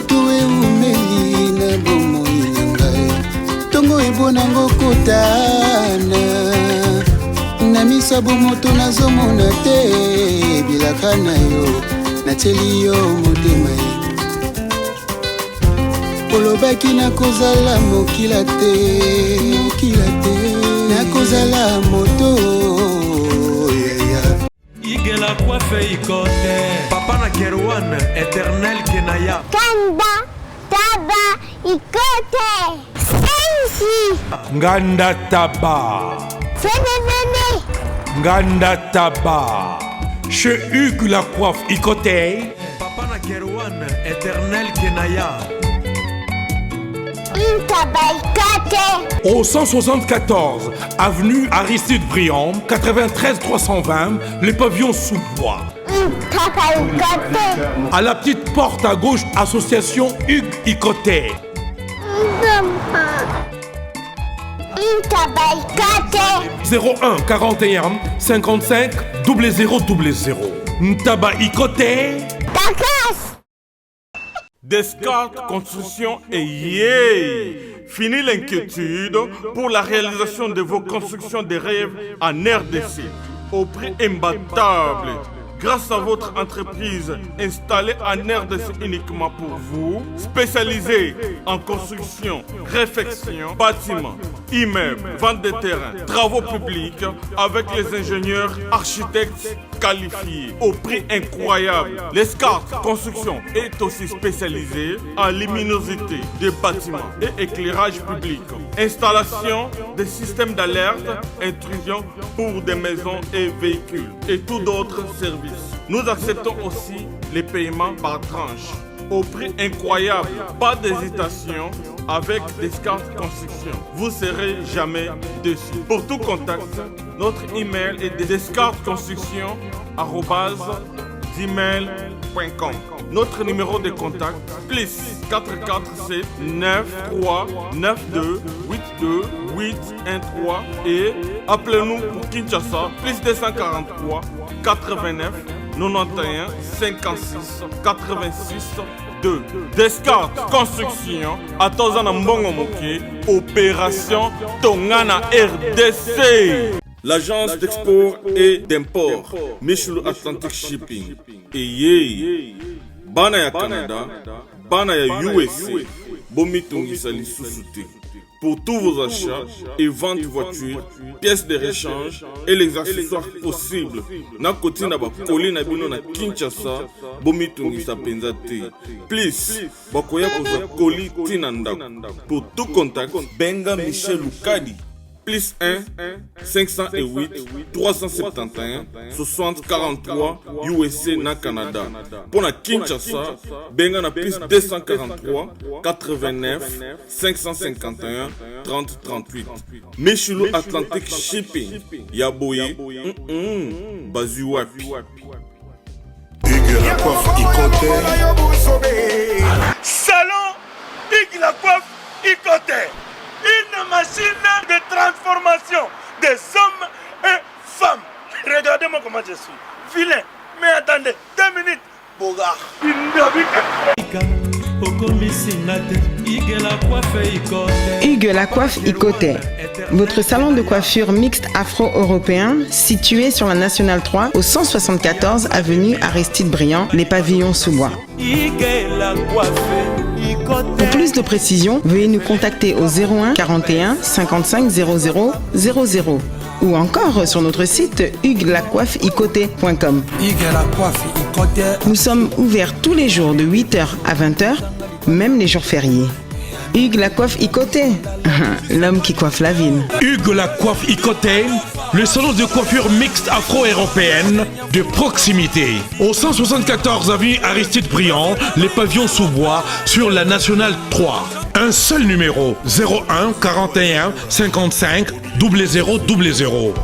butu eumeli na bomoi na ngai tongo ebonango kotana na misabu moto nazomona te bilaka na yo nateli yo motema olobaki nakozala mokila te nakozala moto igela coiffe ikote papa na Kerwan éternel kenaya Kanda taba ikote sensi nganda taba fenenene nganda taba chez Hugues la coiffe ikote papa na Kerwan éternel kenaya au 174 avenue Aristide Briand 93 320 les pavillons sous bois. À la petite porte à gauche, association Hugues Ikoté. 01 41 55 0000. Ntaba Ikoté. Descartes Construction et yeah! Fini l'inquiétude pour la réalisation de vos constructions de rêves en RDC au prix imbattable. Grâce à votre entreprise installée en RDC uniquement pour vous, spécialisée en construction, réfection, bâtiments, immeubles, vente de terrains, travaux publics avec les ingénieurs architectes qualifiés au prix incroyable. Descartes Construction est aussi spécialisée en luminosité des bâtiments et éclairage public, installation des systèmes d'alerte, intrusion pour des maisons et véhicules et tout d'autres services. Nous acceptons aussi les paiements par tranche au prix incroyable. Pas d'hésitation avec Descartes Construction. Vous serez jamais déçus. Pour tout contact, notre email est descartesconstruction@gmail.com. Notre numéro de contact plus 447 93 92 82 813 et appelez-nous pour Kinshasa plus 243 89 91 56 86 2. Descartes Construction à Tozana Mbongo Moké, opération Tongana RDC. L'agence d'export et d'import Michel Atlantic Shipping et yeah. Bana ya Canada, Bana ya USA, Bomitongisa Lissusute. Pour tous vos achats et ventes de voitures, pièces de rechange et les accessoires possibles. Na koti na ba koli na bino na Kinshasa, Bomitongisa Penzate. Please, bakoya koza koli tinanda. Pour tout contact, Benga Michel Lukadi. Plus 1 508 371 60 43 USA na Canada. Pour la Kinshasa, benga na plus 243 89 551 30 38. Michulu Atlantic Shipping. Yaboye. Bazuwapi. Hugues la coiffe Ikoté. Salon Hugues la coiffe Ikoté. Une machine de transformation des hommes et femmes. Regardez-moi comment je suis. Vilain. Mais attendez, 2 minutes. Bogart. Hugues la coiffe Ikoté. Votre salon de coiffure mixte afro-européen situé sur la Nationale 3 au 174 avenue Aristide Briand, les pavillons sous bois. Pour plus de précisions, veuillez nous contacter au 01 41 55 00 00 ou encore sur notre site hugueslacoiffeikoté.com. Nous sommes ouverts tous les jours de 8h à 20h, même les jours fériés. Hugues la coiffe Ikoté, l'homme qui coiffe la ville. Hugues la coiffe Ikoté, le salon de coiffure mixte afro-européenne de proximité. Au 174 avenue Aristide Briand, les pavillons sous bois sur la Nationale 3. Un seul numéro, 01 41 55 0000.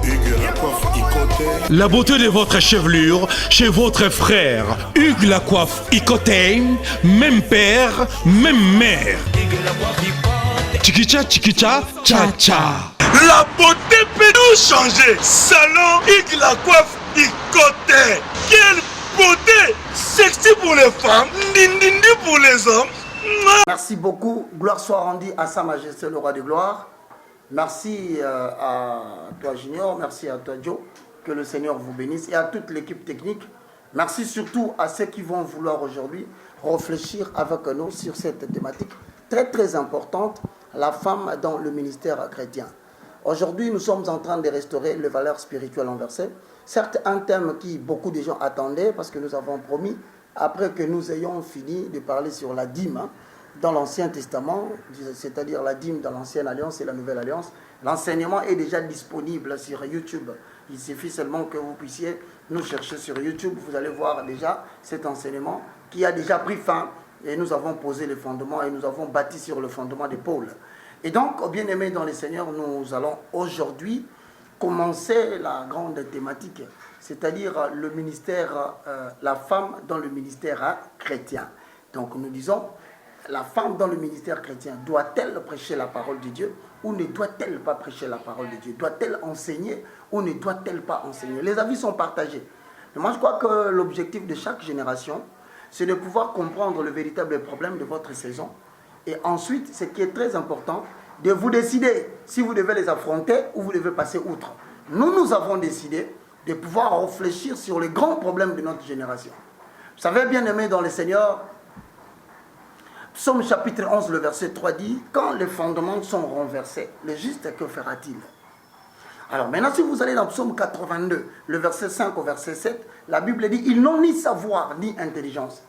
La beauté de votre chevelure chez votre frère. Hugues la coiffe Ikoté, même père, même mère. Chikicha, chikicha, cha cha. La beauté peut tout changer. Salon Hugues la coiffe Ikoté. Quelle beauté! Sexy pour les femmes, dindindi pour les hommes. Merci beaucoup. Gloire soit rendue à Sa Majesté le Roi de Gloire. Merci à toi Junior, merci à toi Joe. Que le Seigneur vous bénisse et à toute l'équipe technique. Merci surtout à ceux qui vont vouloir aujourd'hui réfléchir avec nous sur cette thématique très très importante, la femme dans le ministère chrétien. Aujourd'hui, nous sommes en train de restaurer les valeurs spirituelles inversées. Certes, un thème qui beaucoup de gens attendaient parce que nous avons promis, après que nous ayons fini de parler sur la dîme dans l'Ancien Testament, c'est-à-dire la dîme dans l'Ancienne Alliance et la Nouvelle Alliance, l'enseignement est déjà disponible sur YouTube. Il suffit seulement que vous puissiez nous chercher sur YouTube. Vous allez voir déjà cet enseignement qui a déjà pris fin et nous avons posé les fondements et nous avons bâti sur le fondement de Paul. Et donc, bien-aimés dans les Seigneurs, nous allons aujourd'hui commencer la grande thématique, c'est-à-dire le ministère, la femme dans le ministère chrétien. Donc nous disons, la femme dans le ministère chrétien, doit-elle prêcher la parole de Dieu ou ne doit-elle pas prêcher la parole de Dieu? Doit-elle enseigner ou ne doit-elle pas enseigner? Les avis sont partagés. Mais moi, je crois que l'objectif de chaque génération, c'est de pouvoir comprendre le véritable problème de votre saison. Et ensuite, ce qui est très important, de vous décider si vous devez les affronter ou vous devez passer outre. Nous avons décidé de pouvoir réfléchir sur les grands problèmes de notre génération. Vous savez, bien aimé dans le Seigneur, Psaume chapitre 11, le verset 3 dit, quand les fondements sont renversés, le juste, que fera-t-il? Alors maintenant, si vous allez dans Psaume 82, le verset 5 au verset 7, la Bible dit, ils n'ont ni savoir ni intelligence.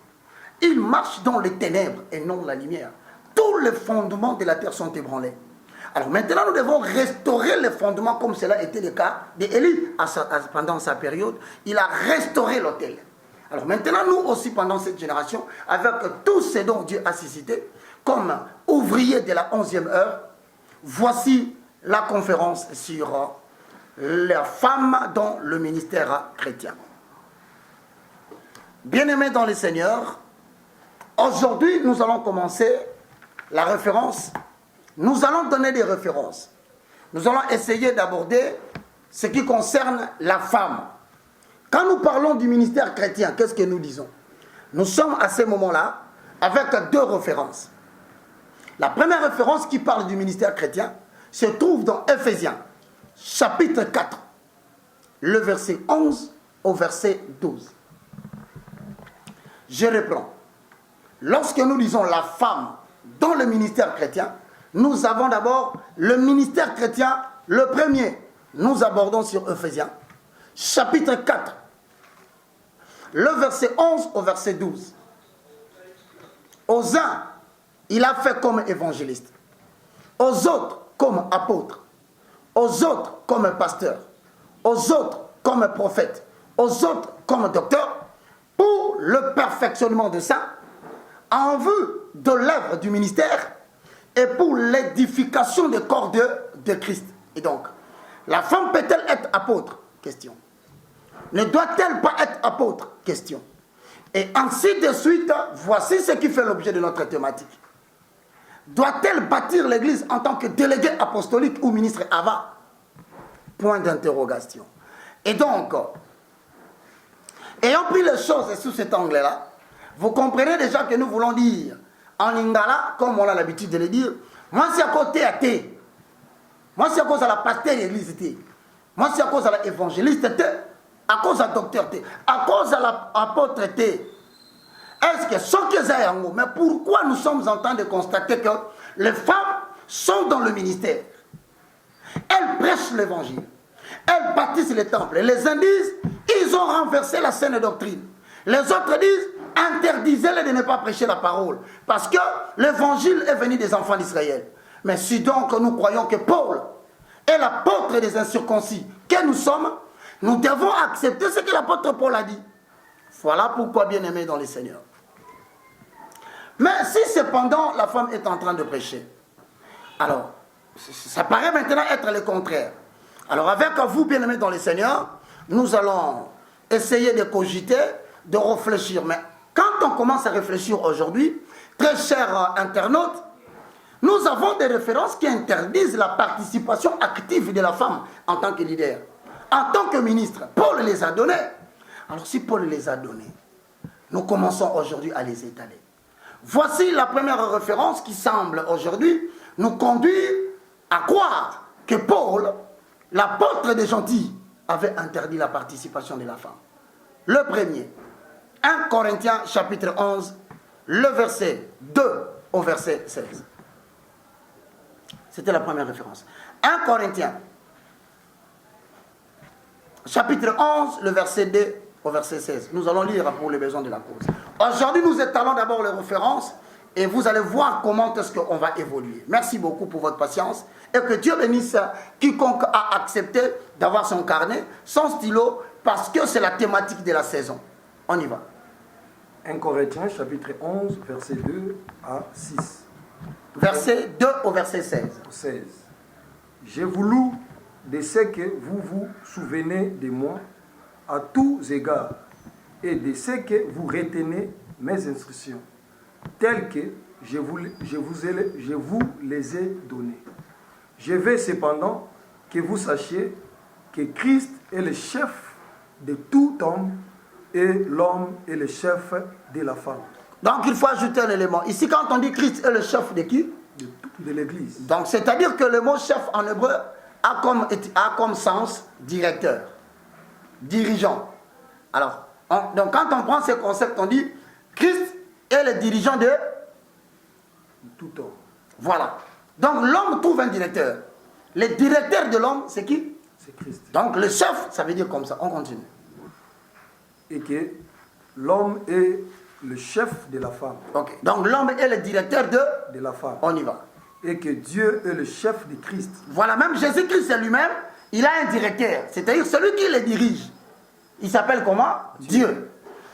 Ils marchent dans les ténèbres et non la lumière. Tous les fondements de la terre sont ébranlés. Alors maintenant, nous devons restaurer les fondements comme cela était le cas d'Élie pendant sa période. Il a restauré l'autel. Alors maintenant, nous aussi, pendant cette génération, avec tout ce dont Dieu a suscité, comme ouvriers de la 11e heure, voici la conférence sur la femme dans le ministère chrétien. Bien-aimés dans le Seigneur, aujourd'hui, nous allons commencer la référence. Nous allons donner des références. Nous allons essayer d'aborder ce qui concerne la femme. Quand nous parlons du ministère chrétien, qu'est-ce que nous disons? Nous sommes à ce moment-là avec deux références. La première référence qui parle du ministère chrétien se trouve dans Éphésiens, chapitre 4, le verset 11 au verset 12. Je reprends. Lorsque nous disons la femme dans le ministère chrétien, nous avons d'abord le ministère chrétien, le premier. Nous abordons sur Éphésiens, chapitre 4, le verset 11 au verset 12. Aux uns, il a fait comme évangéliste. Aux autres, comme apôtre. Aux autres, comme pasteur. Aux autres, comme prophète. Aux autres, comme docteur. Pour le perfectionnement de ça, en vue de l'œuvre du ministère et pour l'édification du corps de Christ. Et donc, la femme peut-elle être apôtre? Question. Ne doit-elle pas être apôtre? Question. Et ainsi de suite, voici ce qui fait l'objet de notre thématique. Doit-elle bâtir l'église en tant que délégué apostolique ou ministre Ava? Point d'interrogation. Et donc, ayant pris les choses sous cet angle-là, vous comprenez déjà que nous voulons dire, en lingala, comme on a l'habitude de le dire, moi c'est à côté à thé. Moi c'est à cause de la pasteur de l'église thé. Moi c'est à cause de l'évangéliste thé. À cause de docteur thé. À cause de l'apôtre thé. Est-ce que ce que c'est en haut? Mais pourquoi nous sommes en train de constater que les femmes sont dans le ministère? Elles prêchent l'évangile. Elles bâtissent les temples. Les uns disent, ils ont renversé la saine doctrine. Les autres disent, interdisez-les de ne pas prêcher la parole. Parce que l'évangile est venu des enfants d'Israël. Mais si donc nous croyons que Paul est l'apôtre des incirconcis, que nous sommes, nous devons accepter ce que l'apôtre Paul a dit. Voilà pourquoi, bien-aimés dans le Seigneur. Mais si cependant la femme est en train de prêcher, alors ça paraît maintenant être le contraire. Alors avec vous, bien-aimés dans le Seigneur, nous allons essayer de cogiter, de réfléchir. Mais quand on commence à réfléchir aujourd'hui, très chers internautes, nous avons des références qui interdisent la participation active de la femme en tant que leader, en tant que ministre. Paul les a donnés. Alors si Paul les a donnés, nous commençons aujourd'hui à les étaler. Voici la première référence qui semble aujourd'hui nous conduire à croire que Paul, l'apôtre des gentils, avait interdit la participation de la femme. Le premier, 1 Corinthiens chapitre 11, le verset 2 au verset 16. C'était la première référence. 1 Corinthiens chapitre 11, le verset 2 au verset 16. Nous allons lire pour les besoins de la cause. Aujourd'hui, nous étalons d'abord les références et vous allez voir comment est-ce qu'on va évoluer. Merci beaucoup pour votre patience et que Dieu bénisse quiconque a accepté d'avoir son carnet, son stylo, parce que c'est la thématique de la saison. On y va. 1 Corinthiens chapitre 11, verset 2 à 6. Verset 2 au verset 16. 16. Je vous loue de ce que vous vous souvenez de moi à tous égards et de ce que vous retenez mes instructions, telles que je vous les ai données. Je veux cependant que vous sachiez que Christ est le chef de tout homme et l'homme est le chef de la femme. Donc il faut ajouter un élément. Ici, quand on dit Christ est le chef de qui? De l'Église. Donc c'est-à-dire que le mot chef en hébreu a comme sens directeur, dirigeant. Alors, donc quand on prend ce concept, on dit Christ est le dirigeant de tout homme. Voilà. Donc l'homme trouve un directeur. Le directeur de l'homme, c'est qui? C'est Christ. Donc le chef, ça veut dire comme ça. On continue. Et que l'homme est le chef de la femme. Ok. Donc l'homme est le directeur de la femme. On y va. Et que Dieu est le chef de Christ. Voilà, même Jésus-Christ lui-même, il a un directeur, c'est-à-dire celui qui le dirige. Il s'appelle comment? Dieu.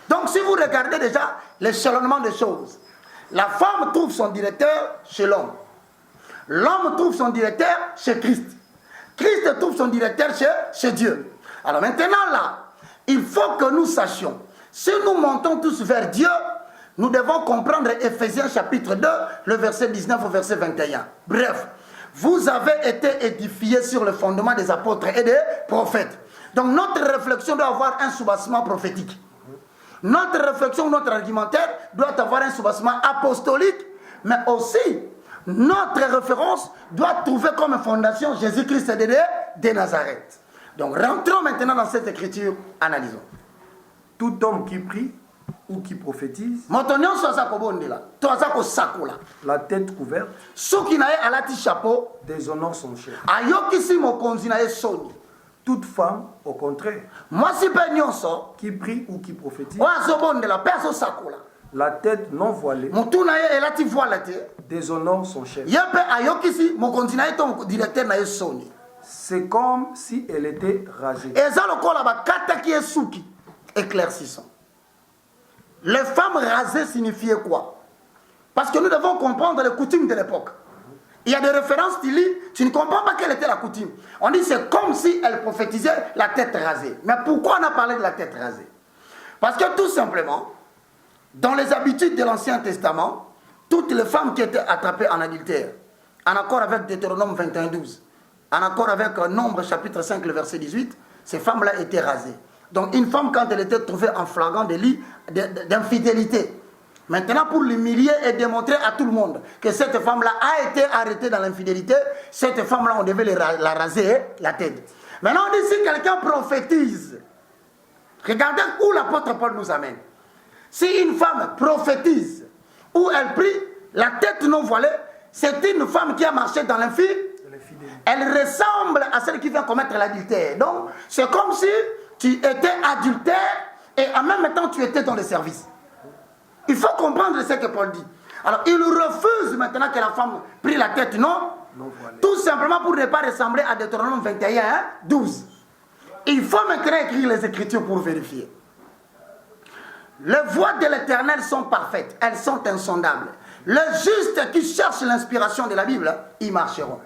Donc si vous regardez déjà l'échelonnement des choses, la femme trouve son directeur chez l'homme. L'homme trouve son directeur chez Christ. Christ trouve son directeur chez Dieu. Alors maintenant là, il faut que nous sachions, si nous montons tous vers Dieu, nous devons comprendre Ephésiens chapitre 2, le verset 19 au verset 21. Bref, vous avez été édifiés sur le fondement des apôtres et des prophètes. Donc notre réflexion doit avoir un soubassement prophétique. Notre réflexion, notre argumentaire doit avoir un soubassement apostolique, mais aussi notre référence doit trouver comme fondation Jésus-Christ de Nazareth. Donc rentrons maintenant dans cette écriture, analysons. Tout homme qui prie ou qui prophétise, la tête couverte, déshonore son chef. Toute femme, au contraire, qui prie ou qui prophétise, la tête non voilée, déshonore son chef. C'est comme si elle était rasée. Éclaircissons. Les femmes rasées signifiaient quoi? Parce que nous devons comprendre les coutumes de l'époque. Il y a des références qui lisent, tu ne comprends pas quelle était la coutume. On dit c'est comme si elle prophétisait la tête rasée. Mais pourquoi on a parlé de la tête rasée? Parce que tout simplement, dans les habitudes de l'Ancien Testament, toutes les femmes qui étaient attrapées en adultère, en accord avec Deutéronome 21:12, en accord avec Nombre chapitre 5, le verset 18, ces femmes-là étaient rasées. Donc une femme, quand elle était trouvée en flagrant délit d'infidélité, maintenant pour l'humilier et démontrer à tout le monde que cette femme-là a été arrêtée dans l'infidélité, cette femme-là, on devait la raser la tête. Maintenant on dit si quelqu'un prophétise, regardez où l'apôtre Paul nous amène. Si une femme prophétise, ou elle prie, la tête non voilée, c'est une femme qui a marché dans l'infidélité. Elle ressemble à celle qui vient commettre l'adultère. Donc c'est comme si tu étais adultère et en même temps tu étais dans le service. Il faut comprendre ce que Paul dit. Alors il refuse maintenant que la femme prie la tête, non? Tout simplement pour ne pas ressembler à Deutéronome 21:12. Il faut maintenant écrire les Écritures pour vérifier. Les voies de l'Éternel sont parfaites, elles sont insondables. Les justes qui cherchent l'inspiration de la Bible, ils marcheront.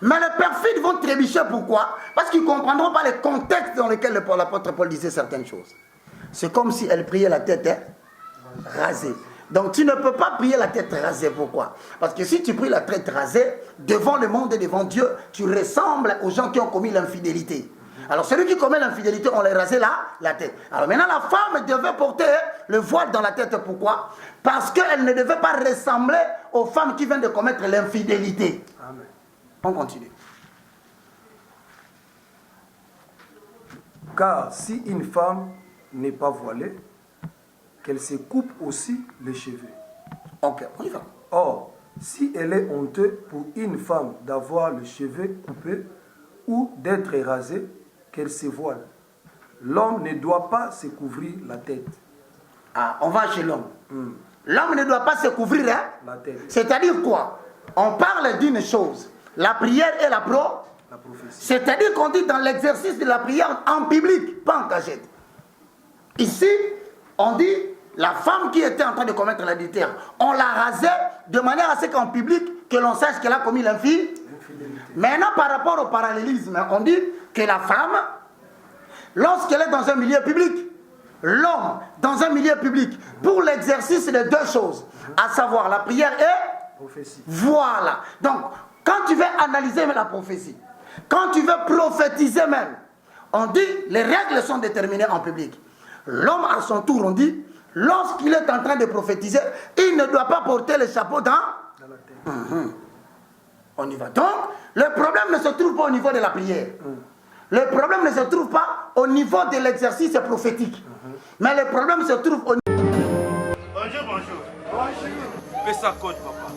Mais les perfides vont trébucher, pourquoi? Parce qu'ils ne comprendront pas le contexte dans lequel l'apôtre Paul disait certaines choses. C'est comme si elle priait la tête rasée. Donc tu ne peux pas prier la tête rasée, pourquoi? Parce que si tu pries la tête rasée, devant le monde et devant Dieu, tu ressembles aux gens qui ont commis l'infidélité. Alors celui qui commet l'infidélité, on lui rasait la tête. Alors maintenant la femme devait porter le voile dans la tête. Pourquoi? Parce qu'elle ne devait pas ressembler aux femmes qui viennent de commettre l'infidélité. Amen. On continue. Car si une femme n'est pas voilée, qu'elle se coupe aussi les cheveux. Ok, on y va. Or, si elle est honteuse pour une femme d'avoir les cheveux coupés ou d'être rasée, qu'elle se voile. L'homme ne doit pas se couvrir la tête. Ah, on va chez l'homme. L'homme ne doit pas se couvrir la tête. C'est-à-dire quoi? On parle d'une chose, la prière et la prophétie. C'est-à-dire qu'on dit dans l'exercice de la prière en public, pas en cachette. Ici, on dit la femme qui était en train de commettre l'adultère, on l'a rasée de manière à ce qu'en public, que l'on sache qu'elle a commis l'infidélité. Maintenant, par rapport au parallélisme, on dit que la femme, lorsqu'elle est dans un milieu public, l'homme dans un milieu public, pour l'exercice de deux choses, à savoir la prière et prophétie. Voilà. Donc, quand tu veux analyser la prophétie, quand tu veux prophétiser même, on dit les règles sont déterminées en public. L'homme à son tour, on dit, lorsqu'il est en train de prophétiser, il ne doit pas porter le chapeau dans la tête. On y va. Donc, le problème ne se trouve pas au niveau de la prière. Le problème ne se trouve pas au niveau de l'exercice prophétique. Mais le problème se trouve au niveau... Bonjour. Fais ça code, papa.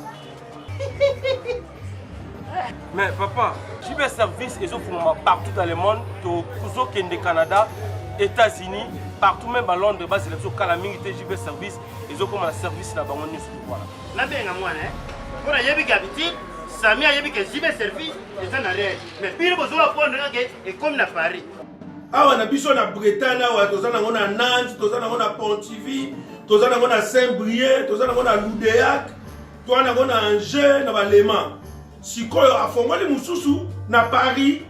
Mais papa, j'ai des services et partout dans le monde, au Canada, États-Unis, partout même à Londres, c'est le Calaming, j'ai des services et ils ont comme un service là-bas. Là, bien à moi, pour y aller habitude, ça m'a dit que j'ai des services et ça n'a rien. Mais puis, il faut prendre et comme à Paris. Ah, on a vu sur la Bretagne, on a Nantes, on a Pontivy, on a Saint-Brieuc, on a Loudéac, on a Angers, on a Léman. Si on a fait les Moussoussou, na Paris.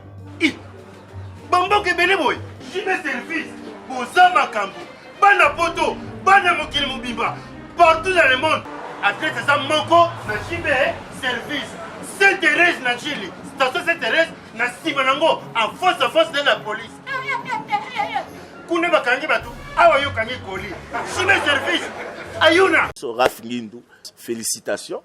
Bambo Kebele boy, j'ai des services pour Zama Kambu, Bana Poto, Bana Mokil Mobimba, partout dans le monde. Après ça, Manko, na Chibé, service. Sainte-Thérèse, na Chili, station Sainte-Thérèse, na Sibanango, en face à face de la police. Koune Bakangi Batou, Awayo Kangi Koli, Chibé service, Ayuna. Raph Ngindou, félicitations.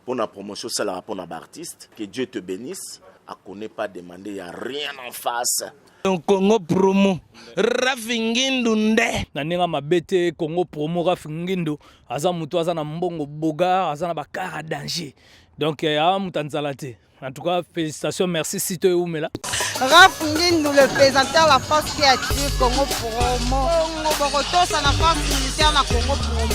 Pour la promotion, c'est le rapport d'artiste. Que Dieu te bénisse. À connaît pas demander, il n'y a rien en face. Congo promo, Raph Ngindou nde. Nanenga mabete Congo promo Raph Ngindou. Aza mutu aza na mbongo boga, aza na bakara danger. Donc ya mutanzalate. En tout cas, félicitations, merci si tu es où mais là. Raph Ngindou, le présentateur de la force créative Congo promo. Congo Boroto, ça n'a pas militaire na Congo promo.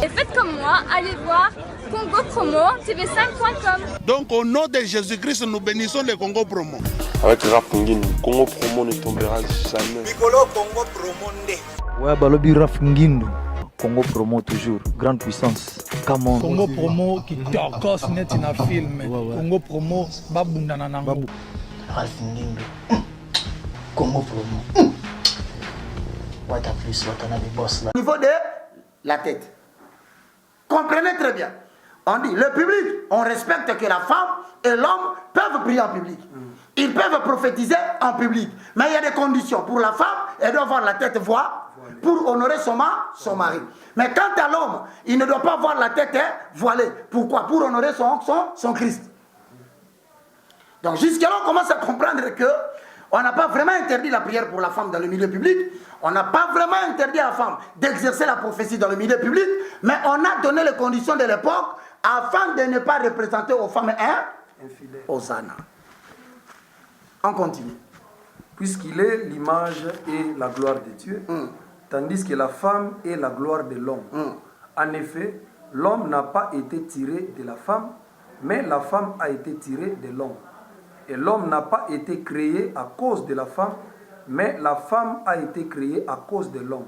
Et faites comme moi, allez voir Congo Promo, tv5.com. Donc au nom de Jésus-Christ, nous bénissons le Congo Promo. Avec Raph Ngindou, Congo Promo ne tombera jamais. Piccolo Congo Promo nde. Ouais, balobi Raph Ngindou. Congo Promo toujours, grande puissance. Come on. Congo Promo qui torcos net in a film. Congo Promo babunda na nango. Raph Ngindou. Congo Promo. What a plus, what a boss là. Au niveau de la tête. Comprenez très bien. On dit, le public, on respecte que la femme et l'homme peuvent prier en public. Ils peuvent prophétiser en public. Mais il y a des conditions. Pour la femme, elle doit avoir la tête voilée pour honorer son mari. Mais quant à l'homme, il ne doit pas avoir la tête voilée. Pourquoi? Pour honorer son Christ. Donc jusqu'à là, on commence à comprendre que on n'a pas vraiment interdit la prière pour la femme dans le milieu public. On n'a pas vraiment interdit à la femme d'exercer la prophétie dans le milieu public. Mais on a donné les conditions de l'époque afin de ne pas représenter aux femmes infidèles. Hosanna. On continue. Puisqu'il est l'image et la gloire de Dieu, tandis que la femme est la gloire de l'homme. En effet, l'homme n'a pas été tiré de la femme, mais la femme a été tirée de l'homme. Et l'homme n'a pas été créé à cause de la femme, mais la femme a été créée à cause de l'homme.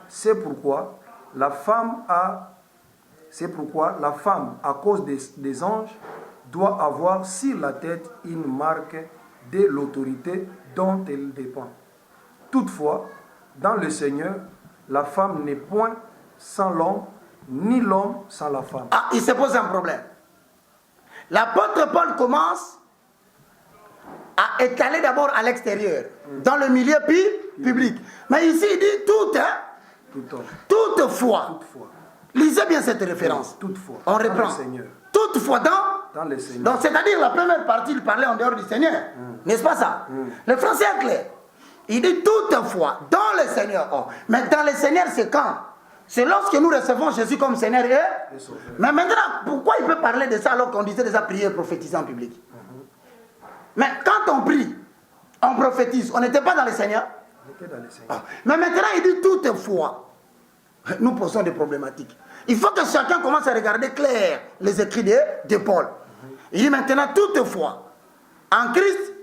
C'est pourquoi la femme, à cause des anges, doit avoir sur la tête une marque de l'autorité dont elle dépend. Toutefois, dans le Seigneur, la femme n'est point sans l'homme, ni l'homme sans la femme. Ah, il se pose un problème. L'apôtre Paul commence a étalé d'abord à l'extérieur, dans le milieu public. Mais ici, il dit toute, hein? Toutefois. Lisez bien cette référence. Toutefois. On reprend. Toutefois dans le Seigneur. Donc, c'est-à-dire la première partie, il parlait en dehors du Seigneur. N'est-ce pas ça? Le français est clair. Il dit toutefois, dans le Seigneur. Oh. Mais dans le Seigneur, c'est quand? C'est lorsque nous recevons Jésus comme Seigneur et... Mais maintenant, pourquoi il peut parler de ça alors qu'on disait déjà prier et prophétiser en public? Mais quand on prie, on prophétise, on n'était pas dans le Seigneur? Oh. Mais maintenant, il dit toutefois. Nous posons des problématiques. Il faut que chacun commence à regarder clair les écrits de Paul. Il dit maintenant, toutefois, en Christ,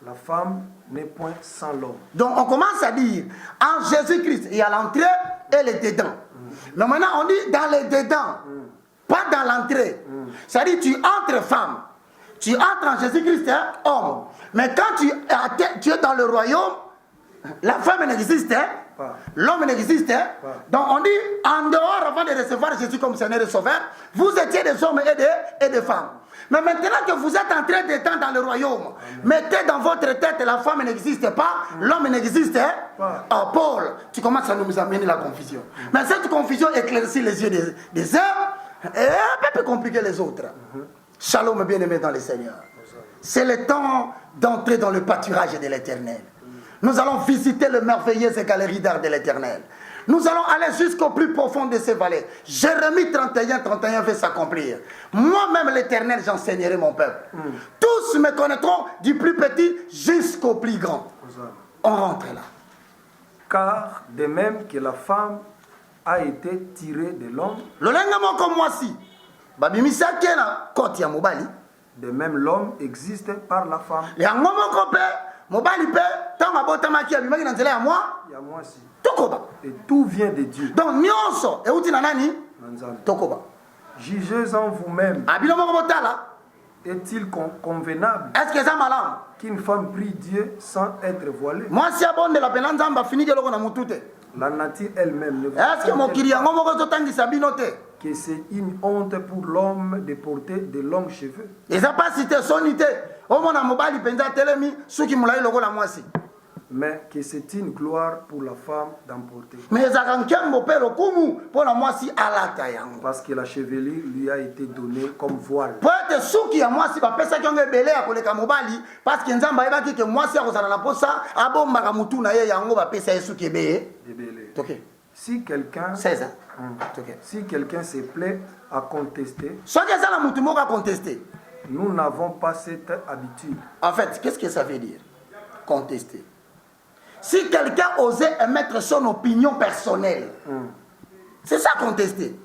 la femme n'est point sans l'homme. Donc on commence à dire, en Jésus-Christ, il y a l'entrée et le dedans. Mais maintenant on dit dans le dedans, pas dans l'entrée. C'est-à-dire tu entres femme, tu entres en Jésus-Christ, hein, homme. Mais quand tu es dans le royaume, la femme n'existe, hein, l'homme n'existe. Hein. Donc on dit, en dehors, avant de recevoir Jésus comme Seigneur et Sauveur, vous étiez des hommes et des femmes. Mais maintenant que vous êtes en train d'être dans le royaume, mettez dans votre tête, la femme n'existe pas, l'homme n'existe pas. Oh, Paul, tu commences à nous amener la confusion. Mais cette confusion éclaircit les yeux des uns et un peu plus compliqué les autres. Shalom, bien-aimé dans le Seigneur. C'est le temps d'entrer dans le pâturage de l'Éternel. Nous allons visiter les merveilleuses galeries d'art de l'Éternel. Nous allons aller jusqu'au plus profond de ces vallées. Jérémie 31 va s'accomplir. Moi-même, l'Éternel, j'enseignerai mon peuple. Tous me connaîtront du plus petit jusqu'au plus grand. On rentre là. Car de même que la femme a été tirée de l'homme, de même l'homme existe par la femme. Et tout vient de Dieu. Donc, nyonso euti na nani? Tokoba. Jugez en vous-même. Est-il convenable est-ce que ça malam qu'une femme prie Dieu sans être voilée? Moi si abonde la penanza mba fini ke loko na mutute. La nature elle-même ne vous est-ce que mon kiriya ngomo ko totangisa binote? Que c'est une honte pour l'homme de porter de longs cheveux. Et ça pas cité sonité. Omona mobali penza telemi suki mulai loko la mwasi. Mais que c'est une gloire pour la femme d'emporter. Parce que la chevelure lui a été donnée comme voile. Si quelqu'un se plaît à contester, nous n'avons pas cette habitude. En fait, qu'est-ce que ça veut dire? Contester. Si quelqu'un osait émettre son opinion personnelle, c'est ça contester.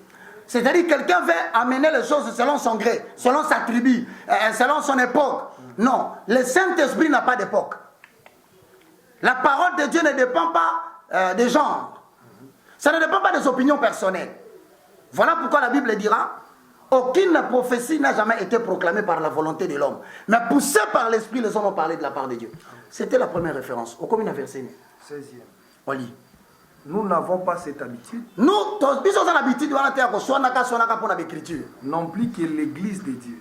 C'est-à-dire quelqu'un veut amener les choses selon son gré, selon sa tribu, selon son époque. Non, le Saint-Esprit n'a pas d'époque. La parole de Dieu ne dépend pas des genres. Ça ne dépend pas des opinions personnelles. Voilà pourquoi la Bible dira, aucune prophétie n'a jamais été proclamée par la volonté de l'homme. Mais poussée par l'Esprit, les hommes ont parlé de la part de Dieu. C'était la première référence. Au combien verset 16e. On lit. Nous n'avons pas cette habitude. Nous avons l'habitude de l'écriture. Non plus que l'église de Dieu.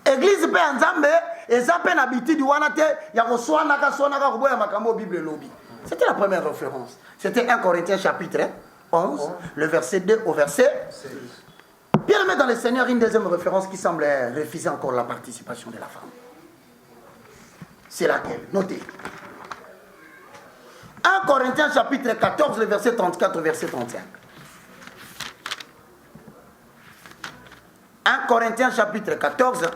Église pe nzambe eza pe na habitude wana te ya koswanaka koboya makambo Bible lobi. C'était la première référence. C'était 1 Corinthiens chapitre 11, le verset 2 au verset 16. Bien aimé dans le Seigneur, une deuxième référence qui semble refuser encore la participation de la femme. C'est laquelle? Notez. 1 Corinthiens chapitre 14, le verset 34 au verset 35. 1 Corinthiens chapitre 14,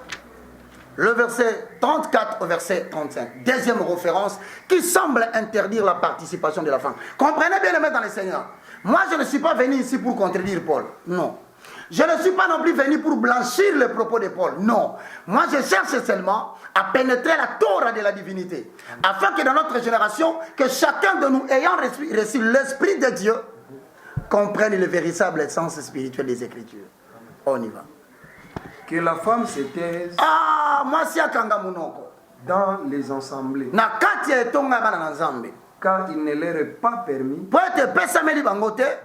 le verset 34 au verset 35. Deuxième référence qui semble interdire la participation de la femme. Comprenez bien aimé dans le Seigneur. Moi, je ne suis pas venu ici pour contredire Paul. Non. Je ne suis pas non plus venu pour blanchir les propos de Paul. Non. Moi, je cherche seulement à pénétrer la Torah de la divinité. Afin que dans notre génération, que chacun de nous ayant reçu l'Esprit de Dieu, comprenne le véritable sens spirituel des Écritures. On y va. Que la femme se taise moi, si akanga munoko. Dans les assemblées. Na kati ya etonga bana na Nzambe. car il ne leur est pas permis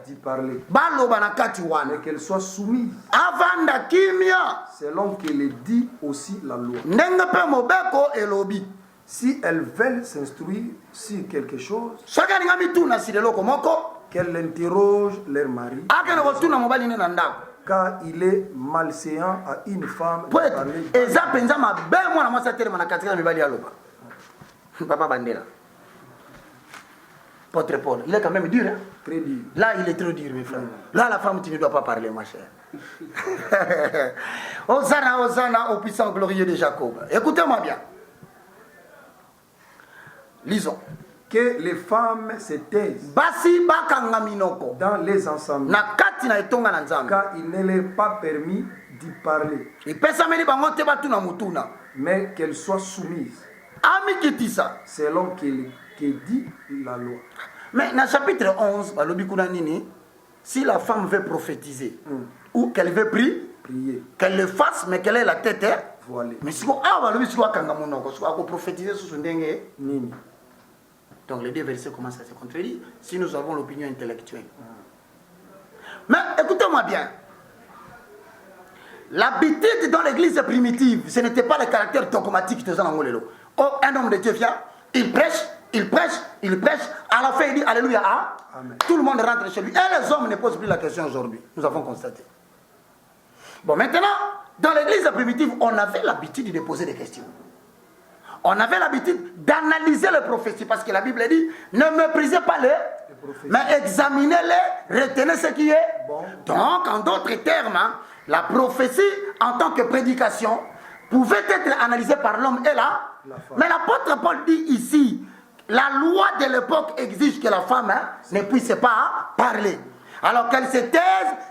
d'y parler, mais qu'elles soient soumises selon qu'elle est dit aussi la loi. Si elles veulent s'instruire sur quelque chose, qu'elles interrogent leur mari, car il est malséant à une femme de parler. Papa Bandela. Votre Paul, il est quand même dur, hein? Très dur. Là, il est trop dur, mes frères. Là, la femme, tu ne dois pas parler, ma chère. Hosanna, Hosanna, au puissant glorieux de Jacob. Écoutez-moi bien. Lisons. Que les femmes se taisent dans les ensembles, car il ne leur est pas permis d'y parler, mais qu'elles soient soumises selon qu'elle dit la loi. Mais dans le chapitre 11, si la femme veut prophétiser ou qu'elle veut prier, qu'elle le fasse, mais qu'elle ait la tête voilée. Mais si on prophétiser sur son dengue, donc les deux versets commencent à se contredire si nous avons l'opinion intellectuelle. Mais écoutez-moi bien. L'habitude dans l'église primitive, ce n'était pas le caractère dogmatique de Zanangolelo. Oh, un homme de Dieu vient, il prêche, il prêche, il prêche, à la fin il dit Alléluia, Amen. Tout le monde rentre chez lui. Et les hommes ne posent plus la question aujourd'hui. Nous avons constaté. Bon, maintenant, dans l'église primitive, on avait l'habitude de poser des questions. On avait l'habitude d'analyser les prophéties parce que la Bible dit ne méprisez pas les mais examinez-les, retenez ce qui est bon. Donc, en d'autres termes, la prophétie en tant que prédication pouvait être analysée par l'homme et la mais l'apôtre Paul dit ici la loi de l'époque exige que la femme ne puisse pas parler. Alors qu'elle se taise,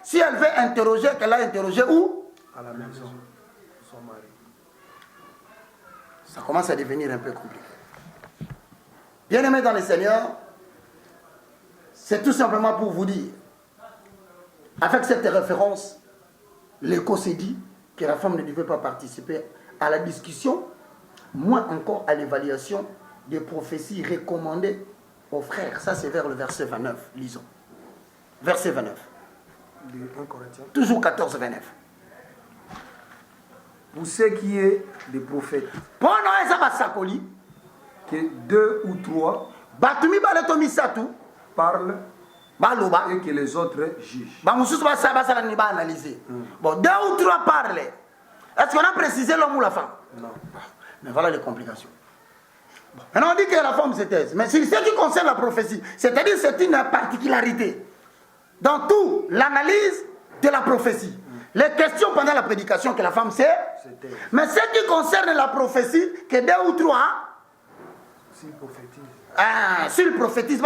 si elle veut interroger, qu'elle a interrogé où? À la maison, son mari. Ça commence à devenir un peu compliqué. Bien-aimés dans le Seigneur, c'est tout simplement pour vous dire, avec cette référence, l'écho s'est dit que la femme ne devait pas participer à la discussion, moins encore à l'évaluation des prophéties recommandées aux frères. Ça, c'est vers le verset 29. Lisons. Verset 29. Toujours 14, 29. Pour ce qui est des prophètes, que 2 ou 3 parlent et que les autres jugent. Bon, 2 ou 3 parlent. Est-ce qu'on a précisé l'homme ou la femme? Non. Mais voilà les complications. Maintenant, on dit que la femme se taise. Mais c'est ce qui concerne la prophétie. C'est-à-dire que c'est une particularité dans tout l'analyse de la prophétie. Les questions pendant la prédication que la femme sait. Mais ce qui concerne la prophétie, que 2 ou 3... S'il prophétise. S'il prophétise,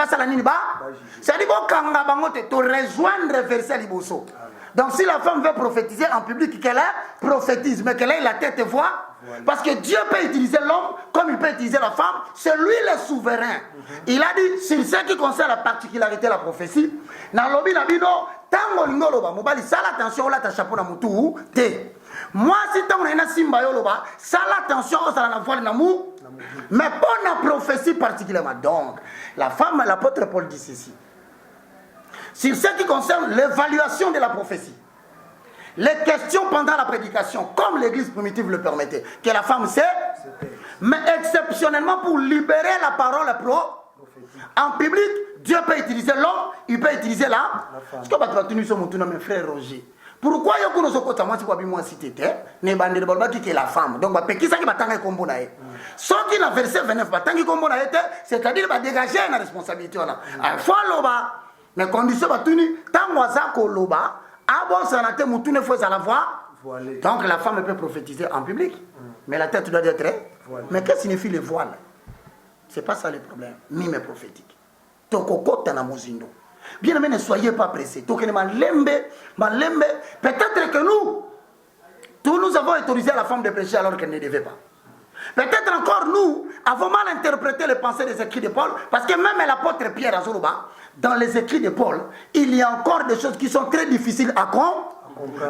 c'est-à-dire que rejoindre le verset liboso. Donc si la femme veut prophétiser en public, qu'elle prophétise, mais qu'elle ait la tête voix, parce que Dieu peut utiliser l'homme comme il peut utiliser la femme, c'est lui le souverain. Il a dit, sur ce qui concerne la particularité de la prophétie, attention, moi si tu as simba yoloba, ça l'attention, ça la voile namou, mais pas la prophétie particulièrement. Donc, la femme, l'apôtre Paul dit ceci. Sur ce qui concerne l'évaluation de la prophétie, les questions pendant la prédication, comme l'église primitive le permettait, que la femme sait, mais exceptionnellement pour libérer la parole en public, Dieu peut utiliser l'homme, il peut utiliser la femme. Mes frères Roger. Pourquoi il y a une chose qui est la femme? Donc, ce qui est verset 29, c'est-à-dire qu'il va dégager une responsabilité. Il faut l'oba. Mais condition va tenir tant que l'oba, donc la femme peut prophétiser en public. Mais la tête doit être mais qu'est-ce que signifie le voile? C'est pas ça le problème. Mime prophétique. Bien aimé, ne soyez pas pressés. Peut-être que nous avons autorisé la femme de prêcher alors qu'elle ne devait pas. Peut-être encore nous avons mal interprété les pensées des écrits de Paul, parce que même l'apôtre Pierre Azourouba, dans les écrits de Paul, il y a encore des choses qui sont très difficiles à comprendre.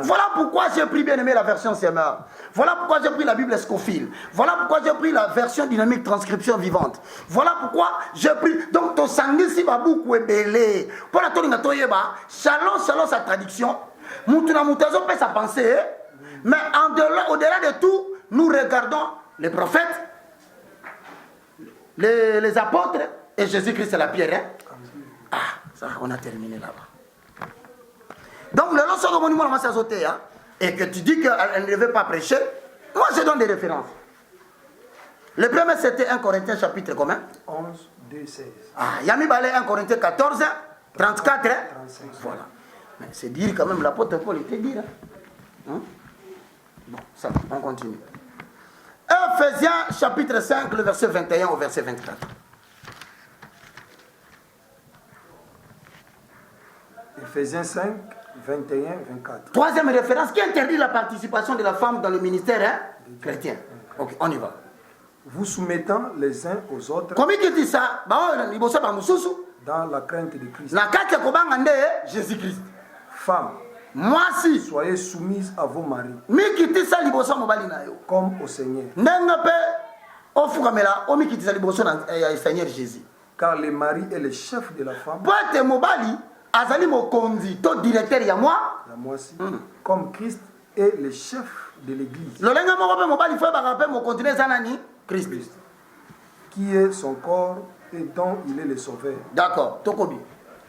Voilà pourquoi j'ai pris, bien aimé, la version CMA. Voilà pourquoi j'ai pris la Bible Scofield. Voilà pourquoi j'ai pris la version dynamique transcription vivante. Voilà pourquoi j'ai pris. Donc, ton sanguisi babou belé. Pour la tolinga toyeba, selon sa traduction, Moutuna Moutazo peut sa pensée. Mais au-delà de tout, nous regardons les prophètes, les apôtres et Jésus-Christ c'est la pierre. Hein? Ah, ça, on a terminé là-bas. Donc, le lorsque mon numéro m'a sauté, et que tu dis qu'elle ne devait pas prêcher, moi je donne des références. Le premier c'était 1 Corinthiens chapitre combien? 11, 2, 16. Ah, Yami Balé 1 Corinthiens 14, 34. 35. Voilà. Mais c'est dire quand même, l'apôtre Paul était dire. Hein? Bon, ça va, on continue. Ephésiens chapitre 5, le verset 21 au verset 24. Ephésiens 5, 21, 24. Troisième référence qui interdit la participation de la femme dans le ministère chrétien. Ok, on y va. Vous soumettant les uns aux autres comment il dit ça? Dans la crainte de Christ. Jésus-Christ. Femmes, moi si soyez soumises à vos maris comme au Seigneur. Seigneur Jésus. Car le mari est le chef de la femme. Azali mokonzi to directeur ya moi aussi, comme Christ est le chef de l'église. Lolenga moko pe mobali faut ba rappeler mo continuer zanani Christ qui est son corps et dont il est le sauveur. D'accord, tokobi.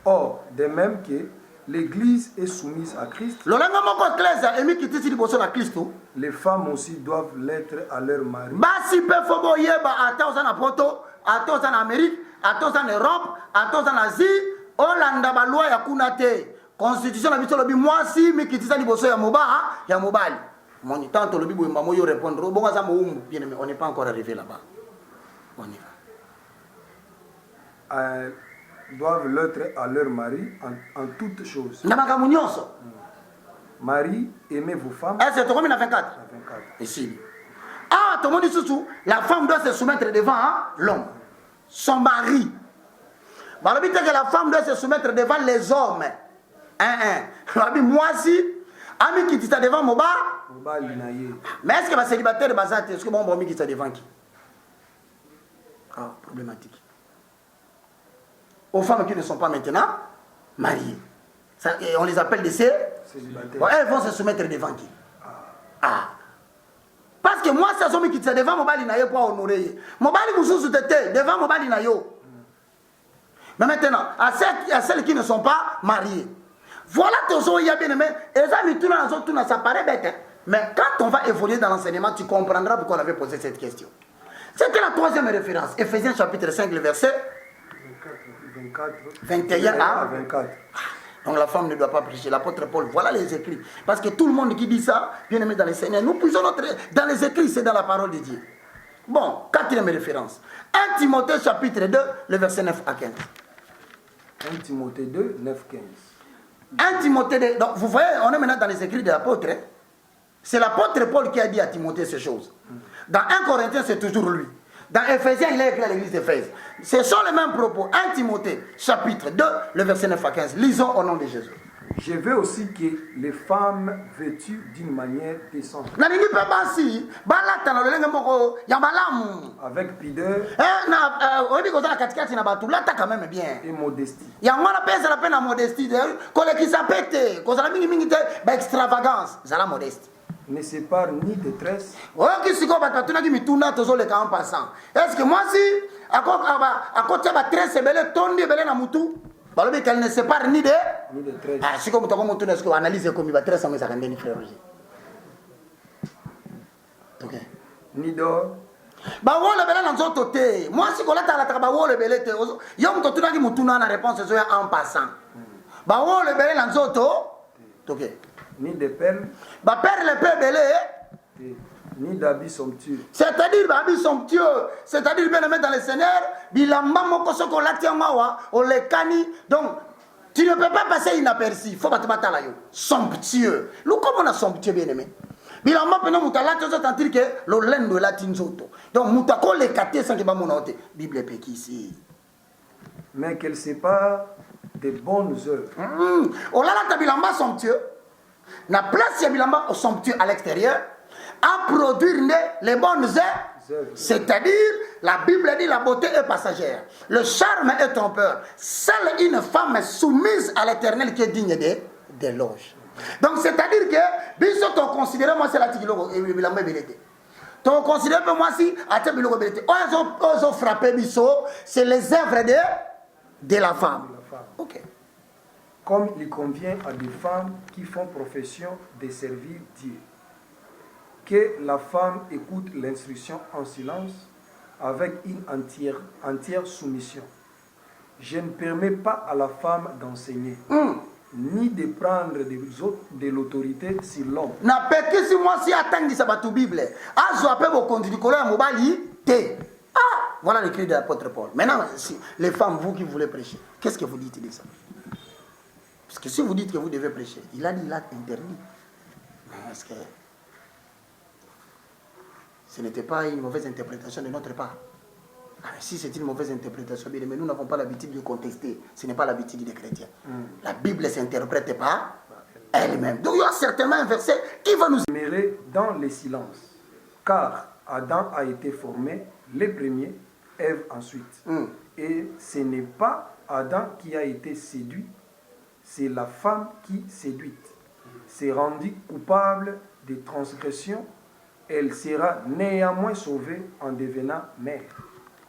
Or, de même que l'église est soumise à Christ, lolenga moko ecclésia emi kitisi liboso na Kristo, les femmes aussi doivent l'être à leur mari. Basi pe fo boyeba ata ozana poto, ata ozana Amérique, ata ozana Europe, ata ozana Asie. Olanda ba loi ya kuna te. Constitution na biso lobi mwasi mikitisa liboso ya mobali. Mon tanto lobi boyemba moyo répondre bonga za moumbu bien mais on n'est pas encore arrivé là-bas. On y va. Doivent l'être à leur mari en toutes choses. Na makamu nyonso. Mari, aimez vos femmes. C'est combien na 24? 24. Ici. Ah, tout le monde dit sous la femme doit se soumettre devant l'homme. Son mari. Que la femme doit se soumettre devant les hommes. Moi si, ami qui t'a devant mon bar. Mais est-ce que ma célibataire bazate, est-ce que mon bon qui t'a devant qui? Ah, problématique. Aux femmes qui ne sont pas maintenant mariées. Ça, on les appelle des célibataires. Bon, elles vont se soumettre devant qui? Ah. Parce que moi, c'est hommes qui t'a devant mon bali nayo pour honorer. Mon bali vous sous-tête devant mon bali nayo. Mais maintenant, à celles qui ne sont pas mariées, voilà toujours il y a bien aimé. Ça paraît bête, mais quand on va évoluer dans l'enseignement, tu comprendras pourquoi on avait posé cette question. C'était la troisième référence, Ephésiens chapitre 5, le verset 21 à 24. Donc la femme ne doit pas prêcher. L'apôtre Paul, voilà les écrits. Parce que tout le monde qui dit ça, bien aimé dans les Seigneurs, nous puisons dans les écrits, c'est dans la parole de Dieu. Bon, quatrième référence. 1 Timothée chapitre 2, le verset 9 à 15. 1 Timothée 2, 9, 15. 1 Timothée 2, donc vous voyez, on est maintenant dans les écrits de l'apôtre. C'est l'apôtre Paul qui a dit à Timothée ces choses. Dans 1 Corinthiens, c'est toujours lui. Dans Ephésiens, il a écrit à l'église d'Éphèse. Ce sont les mêmes propos. 1 Timothée, chapitre 2, le verset 9 à 15. Lisons au nom de Jésus. Je veux aussi que les femmes vêtues d'une manière décente. Avec pudeur. Et modestie. Ne sépare ni de tresse. Est-ce que moi si à côté de la tresse, qu'elle ne sépare ni de tresse. Ah, si comme tu as analysé comme il va tresse, ça rend frère. Ok. Ni d'or. Bah on le belé dans autre côté. Moi si qu'on a la travail on le belé te. Yom to tuna ki mutuna na réponse so en passant. Bah on le belé dans autre. Ok. Ni de perles. Bah perles le peu belé. Ni d'habits somptueux. C'est-à-dire habits somptueux, c'est-à-dire bien aimé dans le Seigneur, bilamba moko soko latia mawa, on les cani. Donc tu ne peux pas passer inaperçu. Faut pas te battre là yo. Somptueux. Nous comment on a somptueux bien aimé. Bilamba pena mutala to sentir que le lendo latin zoto. Donc mutako les katé sans que ba monote. Bible peki ici. Mais qu'elle sépare des bonnes œuvres. Oh là là ta bilamba somptueux. Na place Yabilamba au somptueux à l'extérieur, à produire les bonnes œuvres. C'est-à-dire, la Bible dit la beauté est passagère. Le charme est trompeur. Seule une femme soumise à l'éternel qui est digne d'éloge. Donc, c'est-à-dire que, biso ton considéré, moi, c'est la tigilo et Yabilamba belete. Ton considéré, moi, si, à Tigilo belete. Ils ont frappé biso, c'est les œuvres de la femme. Ok. Comme il convient à des femmes qui font profession de servir Dieu. Que la femme écoute l'instruction en silence avec une entière soumission. Je ne permets pas à la femme d'enseigner, ni de prendre de l'autorité sur l'homme. Na peki si moi si atangi sabatu Bible. Azo ape bo continue kola mobali te. Ah, voilà l'écrit de l'apôtre Paul. Maintenant, si, les femmes, vous qui voulez prêcher, qu'est-ce que vous dites de ça? Parce que si vous dites que vous devez prêcher, il a interdit. Est-ce que ce n'était pas une mauvaise interprétation de notre part? Si c'est une mauvaise interprétation, mais nous n'avons pas l'habitude de contester. Ce n'est pas l'habitude des chrétiens. La Bible ne s'interprète pas elle-même. Donc il y a certainement un verset qui va nous... Demeurer dans le silence, car Adam a été formé les premiers, Ève ensuite. Et ce n'est pas Adam qui a été séduit, c'est la femme qui séduite. S'est rendue coupable de transgression, elle sera néanmoins sauvée en devenant mère.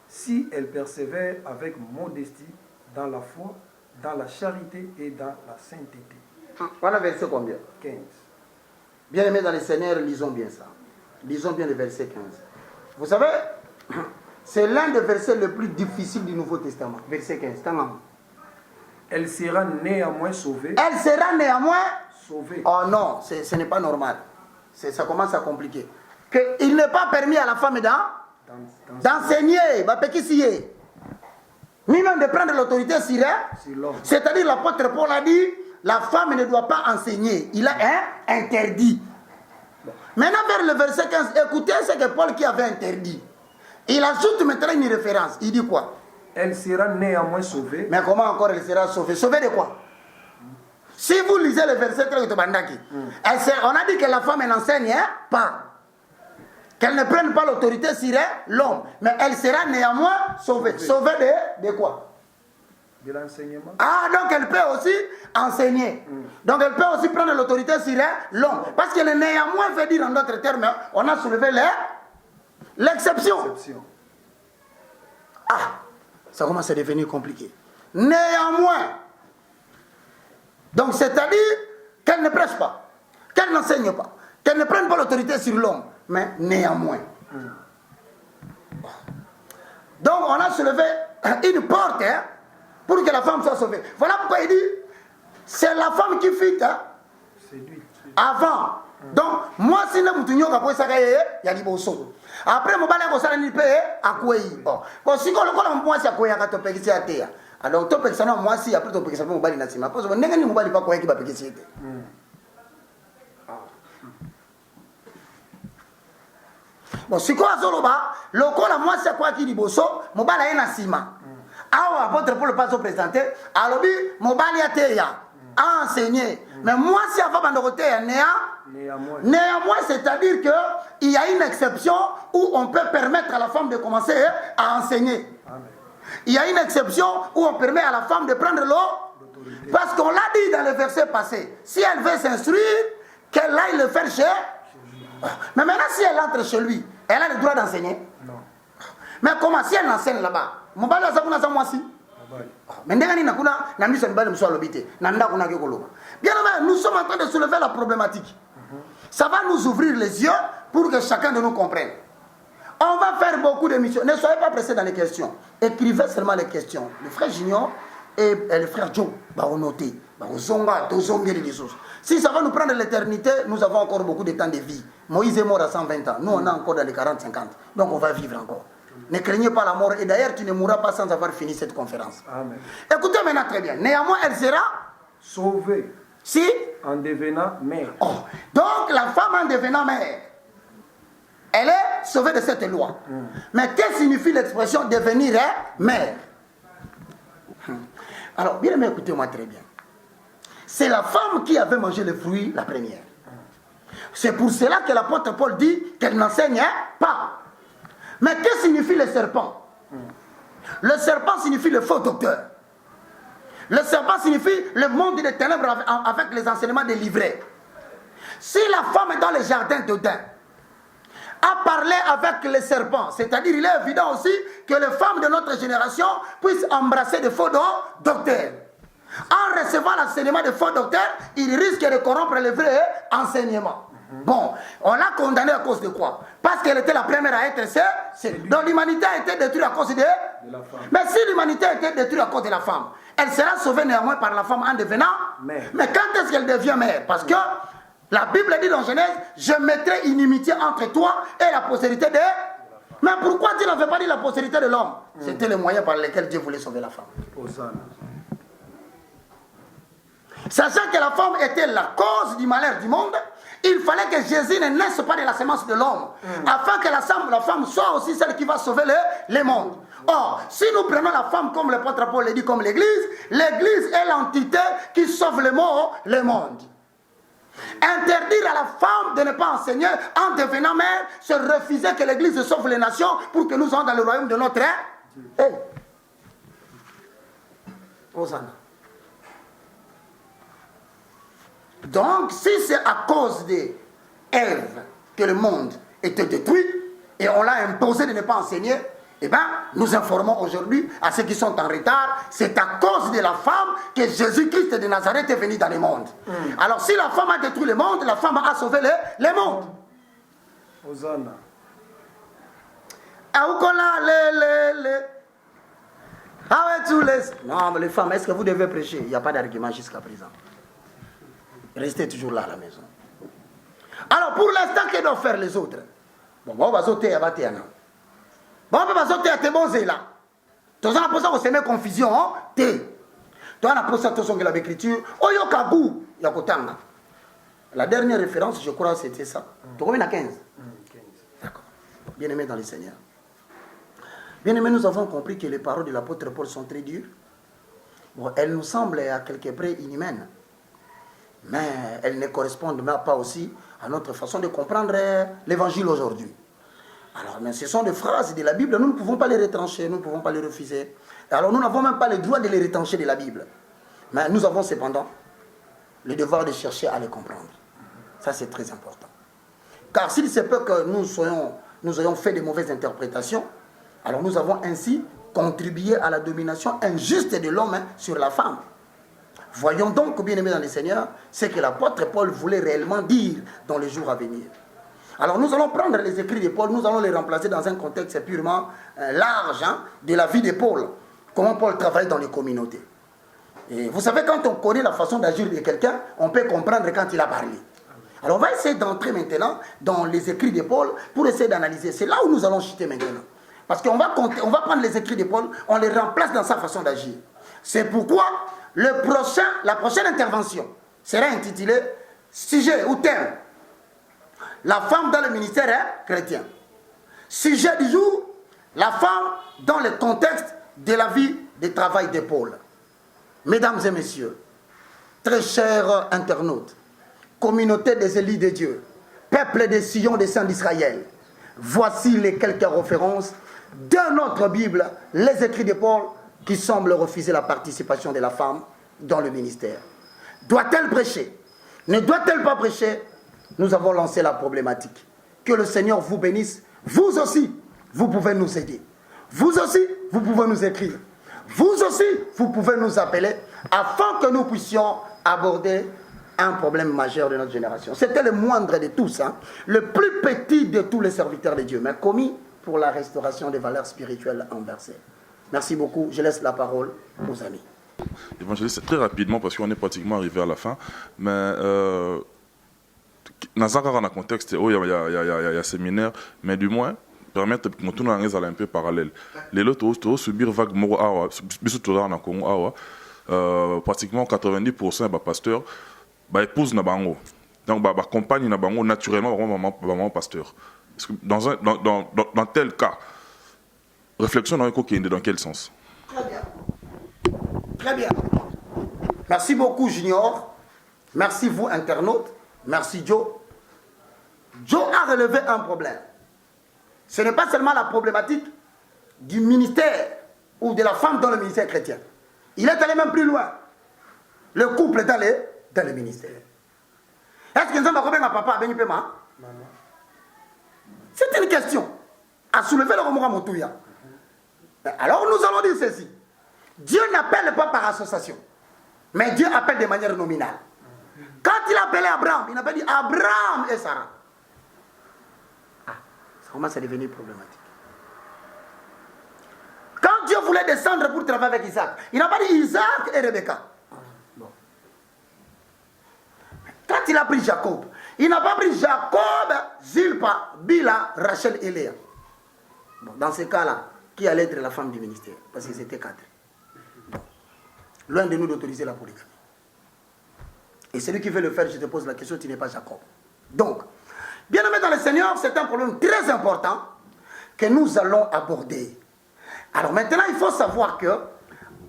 Si elle persévère avec modestie dans la foi, dans la charité et dans la sainteté. Voilà verset combien? 15. Bien aimés dans les Seigneurs, lisons bien ça. Lisons bien le verset 15. Vous savez, c'est l'un des versets les plus difficiles du Nouveau Testament. Verset 15. Elle sera néanmoins sauvée. Elle sera néanmoins sauvée. Oh non, ce n'est pas normal. Ça commence à compliquer. Il n'est pas permis à la femme d'enseigner. Ni même de prendre l'autorité sur l'homme. C'est-à-dire l'apôtre Paul a dit, la femme ne doit pas enseigner. Il a interdit. Maintenant vers le verset 15, écoutez ce que Paul qui avait interdit. Il ajoute maintenant une référence. Il dit quoi? Elle sera néanmoins sauvée. Mais comment encore elle sera sauvée? Sauvée de quoi? Si vous lisez le verset 13 de Bandaki, on a dit que la femme n'enseigne pas. Qu'elle ne prenne pas l'autorité sur l'homme. Mais elle sera néanmoins sauvée. Sauvée de quoi? De l'enseignement. Ah, donc elle peut aussi enseigner. Donc elle peut aussi prendre l'autorité sur l'homme. Parce que le néanmoins veut dire en d'autres termes, on a soulevé l'exception. Ah, ça commence à devenir compliqué. Néanmoins. Donc c'est-à-dire qu'elle ne prêche pas, qu'elle n'enseigne pas, qu'elle ne prenne pas l'autorité sur l'homme, mais néanmoins. Donc on a soulevé une porte pour que la femme soit sauvée. Voilà pourquoi il dit, c'est la femme qui fit avant. Donc moi si ne m'outunyo kapoe sakaye ya liboso. Après mo bala ko sala ni pe akwei. Bon si ko lokola mo mwasi akwei akatopekisi atea. Alors to pekisa na mwasi après to pekisa mo bali na sima. Parce que ndenge ni mo bali pa ko yaki ba pekisi ete. Bon si ko azoloba lokola mwasi akwaki liboso mo bala ye na sima. Awa apôtre Paul pas se présenter alobi mo bali atea a enseigner. Mais mwasi ava bandokote ya néanmoins, c'est-à-dire qu'il y a une exception où on peut permettre à la femme de commencer à enseigner. Amen. Il y a une exception où on permet à la femme de prendre l'autorité. Parce qu'on l'a dit dans le verset passé. Si elle veut s'instruire, qu'elle aille le faire chez lui. Mais maintenant, si elle entre chez lui, elle a le droit d'enseigner? Non. Mais comment si elle enseigne là-bas? Mais bien, nous sommes en train de soulever la problématique. Ça va nous ouvrir les yeux pour que chacun de nous comprenne. On va faire beaucoup d'émissions. Ne soyez pas pressés dans les questions. Écrivez seulement les questions. Le frère Junior et le frère Joe vont noter. Si ça va nous prendre l'éternité, nous avons encore beaucoup de temps de vie. Moïse est mort à 120 ans. Nous, on a encore dans les 40-50. Donc, on va vivre encore. Ne craignez pas la mort. Et d'ailleurs, tu ne mourras pas sans avoir fini cette conférence. Amen. Écoutez maintenant très bien. Néanmoins, elle sera sauvée. Si en devenant mère. Oh. Donc, la femme en devenant mère, elle est sauvée de cette loi. Mais qu'est-ce que signifie l'expression devenir mère? Alors, bien aimé, écoutez-moi très bien. c'est la femme qui avait mangé le fruit la première. C'est pour cela que l'apôtre Paul dit qu'elle n'enseigne pas. Mais que signifie le serpent? Le serpent signifie le faux docteur. Le serpent signifie le monde des ténèbres avec les enseignements délivrés. Si la femme est dans le jardin d'Éden, a parlé avec les serpents, c'est-à-dire il est évident aussi que les femmes de notre génération puissent embrasser de faux docteurs. En recevant l'enseignement de faux docteurs, ils risquent de corrompre les vrais enseignements. Bon, on l'a condamnée à cause de quoi? Parce qu'elle était la première à être seule. Donc l'humanité a été détruite à cause de la femme. Mais si l'humanité a été détruite à cause de la femme, elle sera sauvée néanmoins par la femme en devenant mère. Mais quand est-ce qu'elle devient mère? Parce que la Bible dit dans Genèse, je mettrai inimitié entre toi et la postérité de... Mais pourquoi Dieu n'avait pas dit la postérité de l'homme? C'était le moyen par lequel Dieu voulait sauver la femme. Sachant que la femme était la cause du malheur du monde, il fallait que Jésus ne naisse pas de la semence de l'homme, afin que la femme soit aussi celle qui va sauver le monde. Or, si nous prenons la femme comme l'apôtre Paul le dit, comme l'Église est l'entité qui sauve le monde. Interdire à la femme de ne pas enseigner en devenant mère, c'est refuser que l'Église sauve les nations pour que nous soyons dans le royaume de notre Dieu. Hosanna. Donc, si c'est à cause d'Ève que le monde était détruit et on l'a imposé de ne pas enseigner, eh bien, nous informons aujourd'hui à ceux qui sont en retard, c'est à cause de la femme que Jésus-Christ de Nazareth est venu dans le monde. Alors, si la femme a détruit le monde, la femme a sauvé le monde. Hosanna. Non, mais les femmes, est-ce que vous devez prêcher? Il n'y a pas d'argument jusqu'à présent. Restez toujours là à la maison. Alors, pour l'instant, que doivent faire les autres? Bon, on va sauter à Batiana. Bon, on va sauter à Tébonzé là. Tout ça, on a posé confusion. Té. Tout ça, on a posé l'écriture. Oyo Kabou, Yakotanga. La dernière référence, je crois, c'était ça. Tu combien à 15? D'accord. Bien-aimés dans le Seigneur. Bien-aimés, nous avons compris que les paroles de l'apôtre Paul sont très dures. Bon, elles nous semblent à quelque près inhumaines. Mais elles ne correspondent pas aussi à notre façon de comprendre l'évangile aujourd'hui. Alors, mais ce sont des phrases de la Bible, nous ne pouvons pas les retrancher, nous ne pouvons pas les refuser. Alors, nous n'avons même pas le droit de les retrancher de la Bible. Mais nous avons cependant le devoir de chercher à les comprendre. Ça, c'est très important. Car s'il se peut que nous ayons fait de mauvaises interprétations, alors nous avons ainsi contribué à la domination injuste de l'homme sur la femme. Voyons donc, bien-aimés dans le Seigneur, ce que l'apôtre Paul voulait réellement dire dans les jours à venir. Alors nous allons prendre les écrits de Paul, nous allons les remplacer dans un contexte purement large de la vie de Paul. Comment Paul travaille dans les communautés. Et vous savez, quand on connaît la façon d'agir de quelqu'un, on peut comprendre quand il a parlé. Alors on va essayer d'entrer maintenant dans les écrits de Paul pour essayer d'analyser. C'est là où nous allons chuter maintenant. Parce qu'on va prendre les écrits de Paul, on les remplace dans sa façon d'agir. C'est pourquoi la prochaine intervention sera intitulée sujet ou thème: la femme dans le ministère chrétien. Sujet du jour: la femme dans le contexte de la vie de travail de Paul. Mesdames et messieurs, très chers internautes, communauté des élus de Dieu, peuple des sillons des saints d'Israël, voici les quelques références de notre Bible, les écrits de Paul, qui semblent refuser la participation de la femme dans le ministère. Doit-elle prêcher? Ne doit-elle pas prêcher? Nous avons lancé la problématique. Que le Seigneur vous bénisse. Vous aussi, vous pouvez nous aider. Vous aussi, vous pouvez nous écrire. Vous aussi, vous pouvez nous appeler afin que nous puissions aborder un problème majeur de notre génération. C'était le moindre de tous, le plus petit de tous les serviteurs de Dieu, mais commis pour la restauration des valeurs spirituelles inversées. Merci beaucoup. Je laisse la parole aux amis. Évangéliste, très rapidement, parce qu'on est pratiquement arrivé à la fin, mais dans un contexte où il y a un séminaire, mais du moins, permettre que nous soyons un peu parallèle. Les autres, subir vague moro awa, en Congo awa, pratiquement 90% des pasteurs, épousent na bango. Donc, compagne na bango naturellement, maman pasteur. Dans tel cas, réflexion dans quel sens? Très bien. Très bien. Merci beaucoup, Junior. Merci vous, internautes. Merci Joe. Joe a relevé un problème. Ce n'est pas seulement la problématique du ministère ou de la femme dans le ministère chrétien. Il est allé même plus loin. Le couple est allé dans le ministère. Est-ce que nous avons un papa à Pema? C'est une question à soulever le Romora Moutouya. Alors nous allons dire ceci. Dieu n'appelle pas par association, mais Dieu appelle de manière nominale. Quand il a appelé Abraham, il n'a pas dit Abraham et Sarah. Ah, ça commence à devenir problématique. Quand Dieu voulait descendre pour travailler avec Isaac, il n'a pas dit Isaac et Rebecca. Bon. Quand il a pris Jacob, il n'a pas pris Jacob, Zilpa, Bila, Rachel et Léa. Bon, dans ce cas-là, qui allait être la femme du ministère? Parce qu'ils étaient 4. Bon. Loin de nous d'autoriser la polygamie. Et celui qui veut le faire, je te pose la question, tu n'es pas Jacob. Donc, bien aimé dans le Seigneur, c'est un problème très important que nous allons aborder. Alors maintenant, il faut savoir que,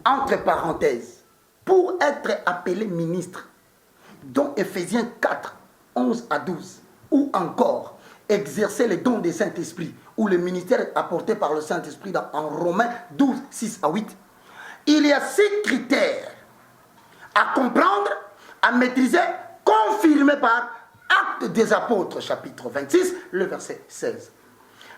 entre parenthèses, pour être appelé ministre, dont Ephésiens 4, 11 à 12, ou encore exercer les dons des Saint-Esprit, ou le ministère apporté par le Saint-Esprit en Romains 12, 6 à 8, il y a 6 critères à comprendre, à maîtriser, confirmés par Actes des Apôtres, chapitre 26, le verset 16.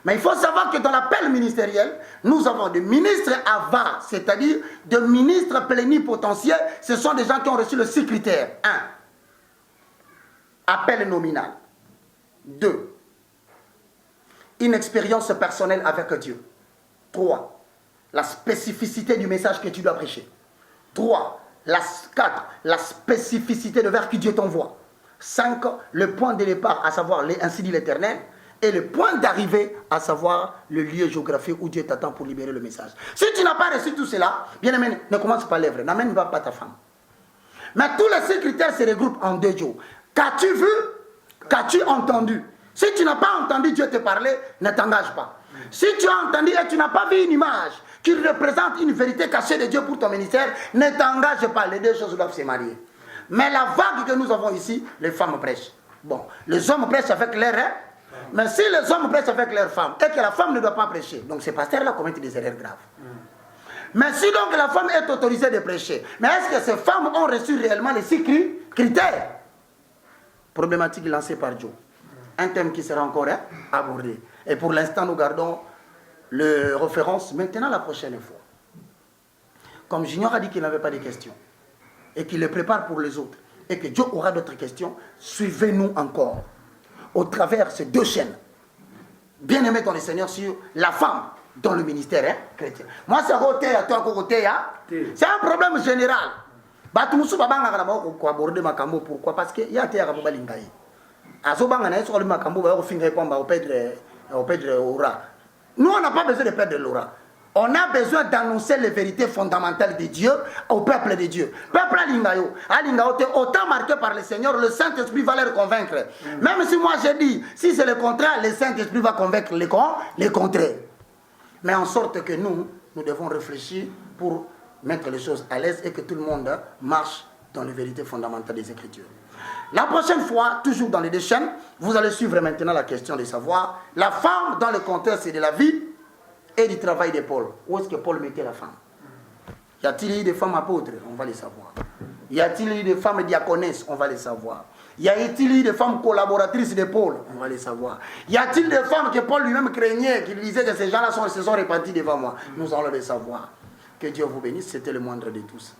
Mais il faut savoir que dans l'appel ministériel, nous avons des ministres avars, c'est-à-dire des ministres plénipotentiaires. Ce sont des gens qui ont reçu les 6 critères. 1. Appel nominal. 2. Une expérience personnelle avec Dieu. 3. La spécificité du message que tu dois prêcher. 3. 4. La spécificité de vers que Dieu t'envoie. 5. Le point de départ, à savoir ainsi dit l'Éternel. Et le point d'arrivée, à savoir le lieu géographique où Dieu t'attend pour libérer le message. Si tu n'as pas reçu tout cela, bien aimé, ne commence pas l'œuvre, n'amène pas ta femme. Mais tous les 6 critères se regroupent en 2 jours. Qu'as-tu vu? Qu'as-tu entendu? Si tu n'as pas entendu Dieu te parler, ne t'engage pas. Si tu as entendu et tu n'as pas vu une image qui représente une vérité cachée de Dieu pour ton ministère, ne t'engage pas. Les 2 choses doivent se marier. Mais la vague que nous avons ici, les femmes prêchent. Bon, les hommes prêchent avec leur rêve. Mais si les hommes prêchent avec leurs femmes et que la femme ne doit pas prêcher, donc ces pasteurs-là commettent des erreurs graves. Mais si donc la femme est autorisée de prêcher, mais est-ce que ces femmes ont reçu réellement les 6 critères? Problématique lancée par Joe. Un thème qui sera encore abordé. Et pour l'instant, nous gardons le référence maintenant la prochaine fois. Comme Junior a dit qu'il n'avait pas de questions et qu'il les prépare pour les autres et que Joe aura d'autres questions, suivez-nous encore au travers ces 2 chaînes. Bien aimé dans le Seigneur sur la femme dans le ministère chrétien. Moi, c'est un problème général. Pourquoi? Parce qu'il y a des gens nous, on n'a pas besoin de perdre l'aura. On a besoin d'annoncer les vérités fondamentales de Dieu au peuple de Dieu. Peuple Alingayo, autant marqué par le Seigneur, le Saint-Esprit va leur convaincre. Même si moi j'ai dit, si c'est le contraire, le Saint-Esprit va convaincre les contraires. Mais en sorte que nous devons réfléchir pour mettre les choses à l'aise et que tout le monde marche dans les vérités fondamentales des Écritures. La prochaine fois, toujours dans les 2 chaînes, vous allez suivre maintenant la question de savoir la femme dans le contexte de la vie et du travail de Paul. Où est-ce que Paul mettait la femme? Y a-t-il eu des femmes apôtres? On va les savoir. Y a-t-il eu des femmes diaconesses? On va les savoir. Y a-t-il eu des femmes collaboratrices de Paul? On va les savoir. Y a-t-il des femmes que Paul lui-même craignait, qui lui disait que ces gens-là se sont répandus devant moi? Nous allons les savoir. Que Dieu vous bénisse, c'était le moindre de tous.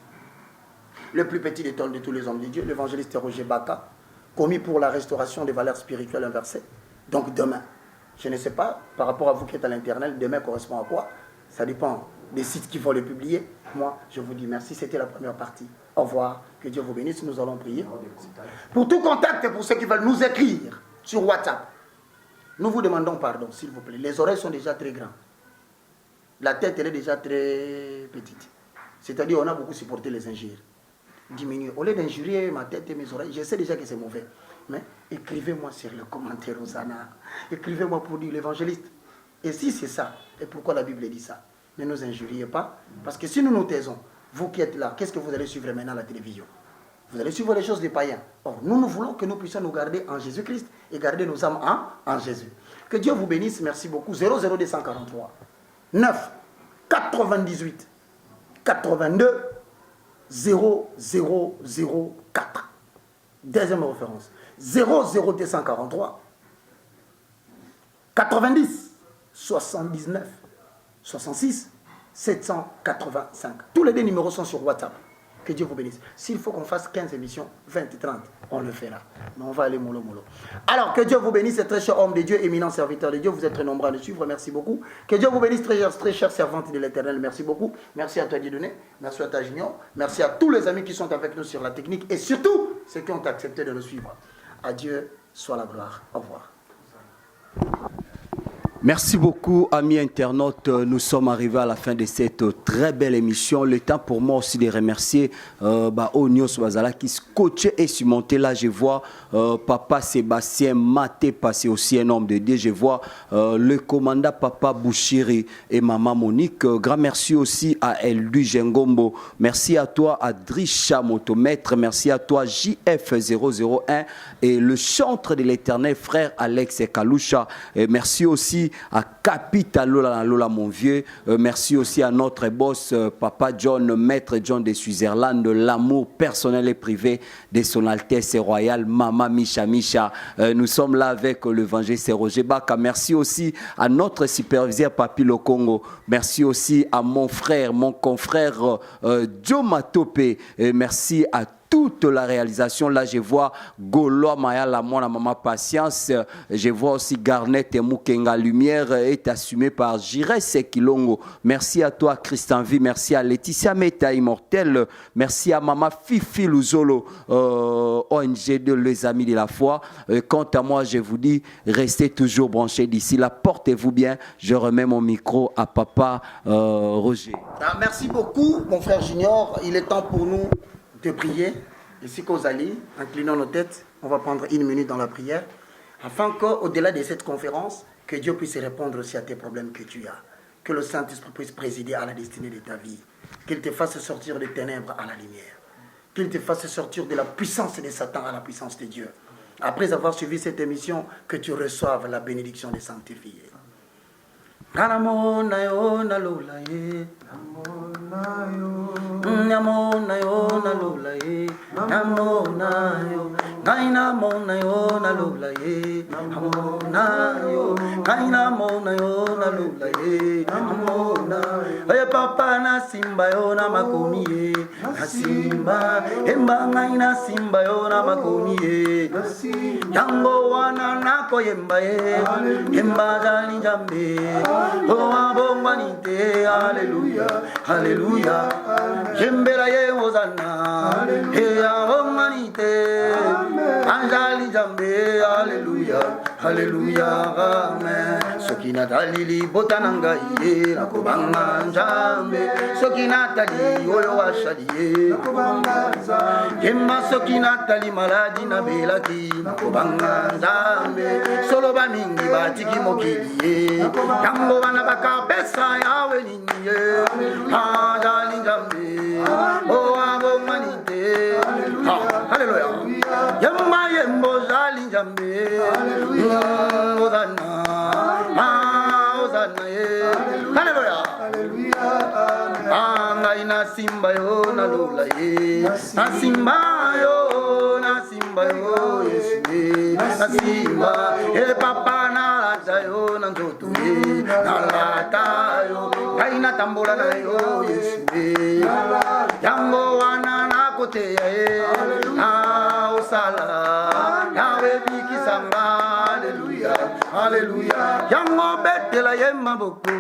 Le plus petit de tous les hommes de Dieu, l'évangéliste Roger Baka, commis pour la restauration des valeurs spirituelles inversées. Donc demain, je ne sais pas, par rapport à vous qui êtes à l'interne, demain correspond à quoi? Ça dépend des sites qui vont le publier. Moi, je vous dis merci, c'était la première partie. Au revoir, que Dieu vous bénisse, nous allons prier. Pour tout contact, pour ceux qui veulent nous écrire sur WhatsApp, nous vous demandons pardon, s'il vous plaît. Les oreilles sont déjà très grandes. La tête, elle est déjà très petite. C'est-à-dire, on a beaucoup supporté les injures. Diminuer. Au lieu d'injurier ma tête et mes oreilles, je sais déjà que c'est mauvais. Mais écrivez-moi sur le commentaire, Rosanna. Écrivez-moi pour dire l'évangéliste. Et si c'est ça, et pourquoi la Bible dit ça? Ne nous injuriez pas. Parce que si nous nous taisons, vous qui êtes là, qu'est-ce que vous allez suivre maintenant à la télévision? Vous allez suivre les choses des païens. Or, nous voulons que nous puissions nous garder en Jésus-Christ et garder nos âmes en Jésus. Que Dieu vous bénisse. Merci beaucoup. 00243 9 98 82 0004. Deuxième référence. 00243 90 79 66 785. Tous les deux numéros sont sur WhatsApp. Que Dieu vous bénisse. S'il faut qu'on fasse 15 émissions, 20 et 30, on le fera. Mais on va aller mollo. Alors, que Dieu vous bénisse, très cher homme de Dieu, éminent serviteur de Dieu. Vous êtes très nombreux à le suivre. Merci beaucoup. Que Dieu vous bénisse, très cher servante de l'Éternel. Merci beaucoup. Merci à toi, Dieudonné. Merci à toi, Junior. Merci à tous les amis qui sont avec nous sur la technique. Et surtout, ceux qui ont accepté de nous suivre. À Dieu soit la gloire. Au revoir. Merci beaucoup, amis internautes. Nous sommes arrivés à la fin de cette très belle émission. Le temps pour moi aussi de remercier Onios Bazala qui se coachait et surmontait. Là, je vois Papa Sébastien Maté passer aussi un homme de Dieu. Je vois le commandant Papa Bouchiri et Maman Monique. Grand merci aussi à Eldu Gengombo. Merci à toi, Adrisha Motomètre. Merci à toi, JF001 et le chantre de l'Éternel, frère Alex Kaloucha. Et merci aussi à Capita Lola, mon vieux. Merci aussi à notre boss, Papa John, Maître John de Switzerland, l'amour personnel et privé de son Altesse Royale, Mama Micha. Nous sommes là avec l'évangéliste Roger Baka. Merci aussi à notre superviseur Papi Lokongo. Merci aussi à mon frère, mon confrère Joe Matope. Merci à toute la réalisation. Là, je vois Golo Maya, la maman Patience. Je vois aussi Garnet et Mukenga. Lumière est assumée par Jires Kilongo. Merci à toi, Christian V. Merci à Laetitia Meta Immortel. Merci à Maman Fifi Luzolo, ONG de Les Amis de la Foi. Quant à moi, je vous dis, restez toujours branchés d'ici là. Portez-vous bien. Je remets mon micro à Papa Roger. Merci beaucoup, mon frère Junior. Il est temps pour nous de prier. Ici qu'Ozali, inclinons nos têtes, on va prendre 1 minute dans la prière, afin qu'au-delà de cette conférence, que Dieu puisse répondre aussi à tes problèmes que tu as. Que le Saint-Esprit puisse présider à la destinée de ta vie. Qu'il te fasse sortir des ténèbres à la lumière. Qu'il te fasse sortir de la puissance de Satan à la puissance de Dieu. Après avoir suivi cette émission, que tu reçoives la bénédiction des sanctifiés. Namona yo na lola ye, namona yo na lola ye, namona yo, kaina mona yo na lola ye, namona yo, kaina mona yo na lola ye, namona. Oye papa na simba yo na makomi ye, na simba, emba ngai na simba yo na makomi ye, yango wana nako yemba ye, emba jali jambe. Oh, abonganite, alléluia, alléluia. Jembera ye Hosanna, he abonganite, anjali jambe, alléluia, alléluia, amen. Sokina dalili botananga ye, nakobanga jambe. Sokina tali oyo washali ye, nakobanga jambe. Jemba sokina tali maladi na belaki, nakobanga jambe. Solo bamingi batiki mokili ye, yango bana bakapesa yawe ninye, ajali jambe, o abonganite, haleluya, yemba yembo jali jambe, Hosanna, Hosanna ye, haleluya, anga ina simba yo na lola ye, na simba yo, Yesu ye, na simba, papa na lata yo na nzoto ye, na lata yo, kaina tambola na yo, Yesu ye, yango wana na kote ya ye, na osala, yawe bikisanga, haleluya, haleluya, yango betela ye maboko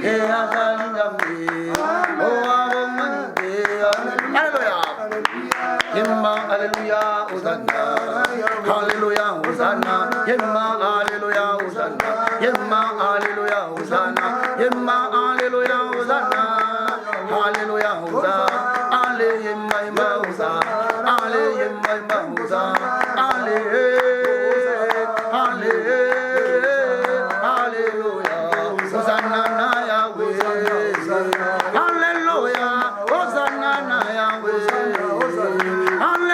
ye, azali jambe, o abonganite, haleluya, yemma, haleluya, Hosanna, haleluya, Hosanna, yemma, haleluya, Hosanna, yemma, haleluya, Hosanna, yemma, haleluya, Hosanna, haleluya, Hosanna, ale yemma, yemma, Hosanna, ale yemma, yemma, Hosanna, ale, ale, haleluya, Hosanna na Yahweh, haleluya, Hosanna na Yahweh, haleluya.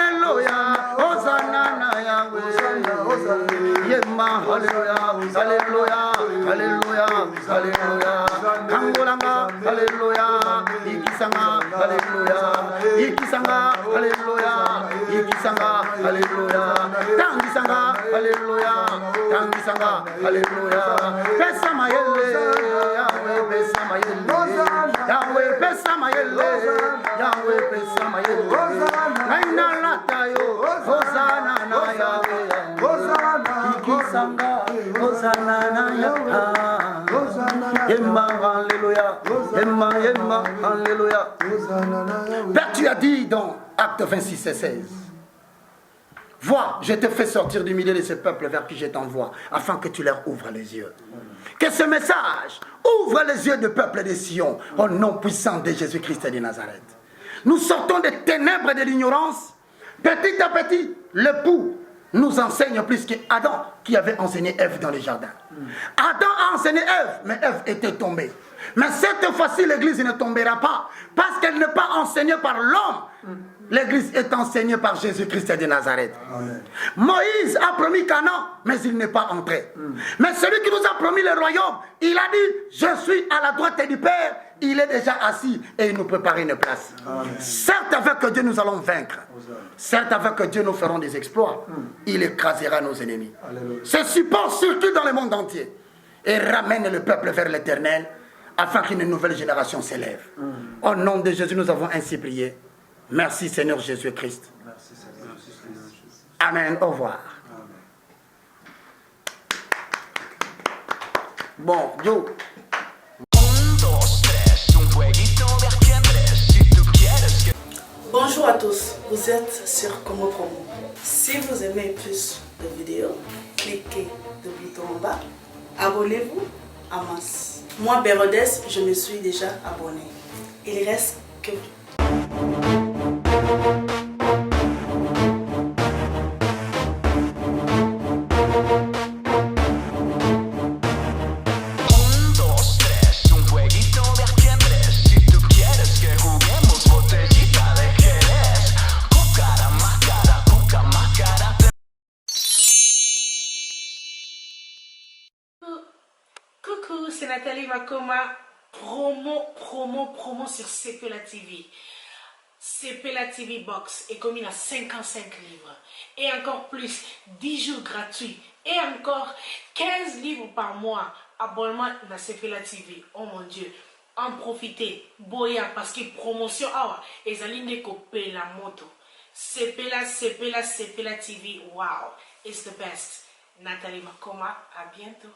Alléluia, Alléluia, Alléluia, Alléluia. Kangolanga, Alléluia, Ikisanga, Alléluia, Ikisanga, Alléluia, Ikisanga, Alléluia, Tangisanga, Alléluia, Tangisanga, Alléluia. Pesa mayele, Yahweh, pesa mayele, Yahweh, pesa mayele, Yahweh, pesa mayele. Naina latayo, Hosanna na Yahweh, Ikisanga, Hosanna na Yahweh, Yemma, Alléluia, Yemma, Yemma, Alléluia. Père, tu as dit dans Acte 26 et 16, vois, je te fais sortir du milieu de ce peuple vers qui je t'envoie, afin que tu leur ouvres les yeux. Que ce message ouvre les yeux du peuple de Sion, au nom puissant de Jésus-Christ de Nazareth. Nous sortons des ténèbres de l'ignorance. Petit à petit, l'époux nous enseigne plus qu'Adam qui avait enseigné Ève dans le jardin. Adam a enseigné Ève, mais Ève était tombée. Mais cette fois-ci, l'église ne tombera pas parce qu'elle n'est pas enseignée par l'homme. L'église est enseignée par Jésus-Christ de Nazareth. Amen. Moïse a promis Canaan, mais il n'est pas entré. Mais celui qui nous a promis le royaume, il a dit, je suis à la droite du Père, il est déjà assis et il nous prépare une place. Amen. Certes, avec Dieu, nous allons vaincre. Certes, avec Dieu, nous ferons des exploits. Il écrasera nos ennemis. Alléluia. Ce support circule dans le monde entier et ramène le peuple vers l'éternel afin qu'une nouvelle génération s'élève. Au nom de Jésus, nous avons ainsi prié. Merci Seigneur Jésus-Christ. Amen. Au revoir. Bon, Joe. Bonjour à tous, vous êtes sur Congo Promo. Si vous aimez plus de vidéos, cliquez le bouton en bas. Abonnez-vous à masse. Moi, Bérodès, je me suis déjà abonné. Il reste que Coucou, c'est Nathalie Makoma. Promo sur Cepela TV. Cepela TV Box est commis à 55 livres. Et encore plus, 10 jours gratuits. Et encore 15 livres par mois. Abonnement à Cepela TV. Oh mon Dieu. En profitez. Boya, parce que promotion, et Zaline Kopé la moto. Cepela TV. Wow. It's the best. Nathalie Makoma. À bientôt.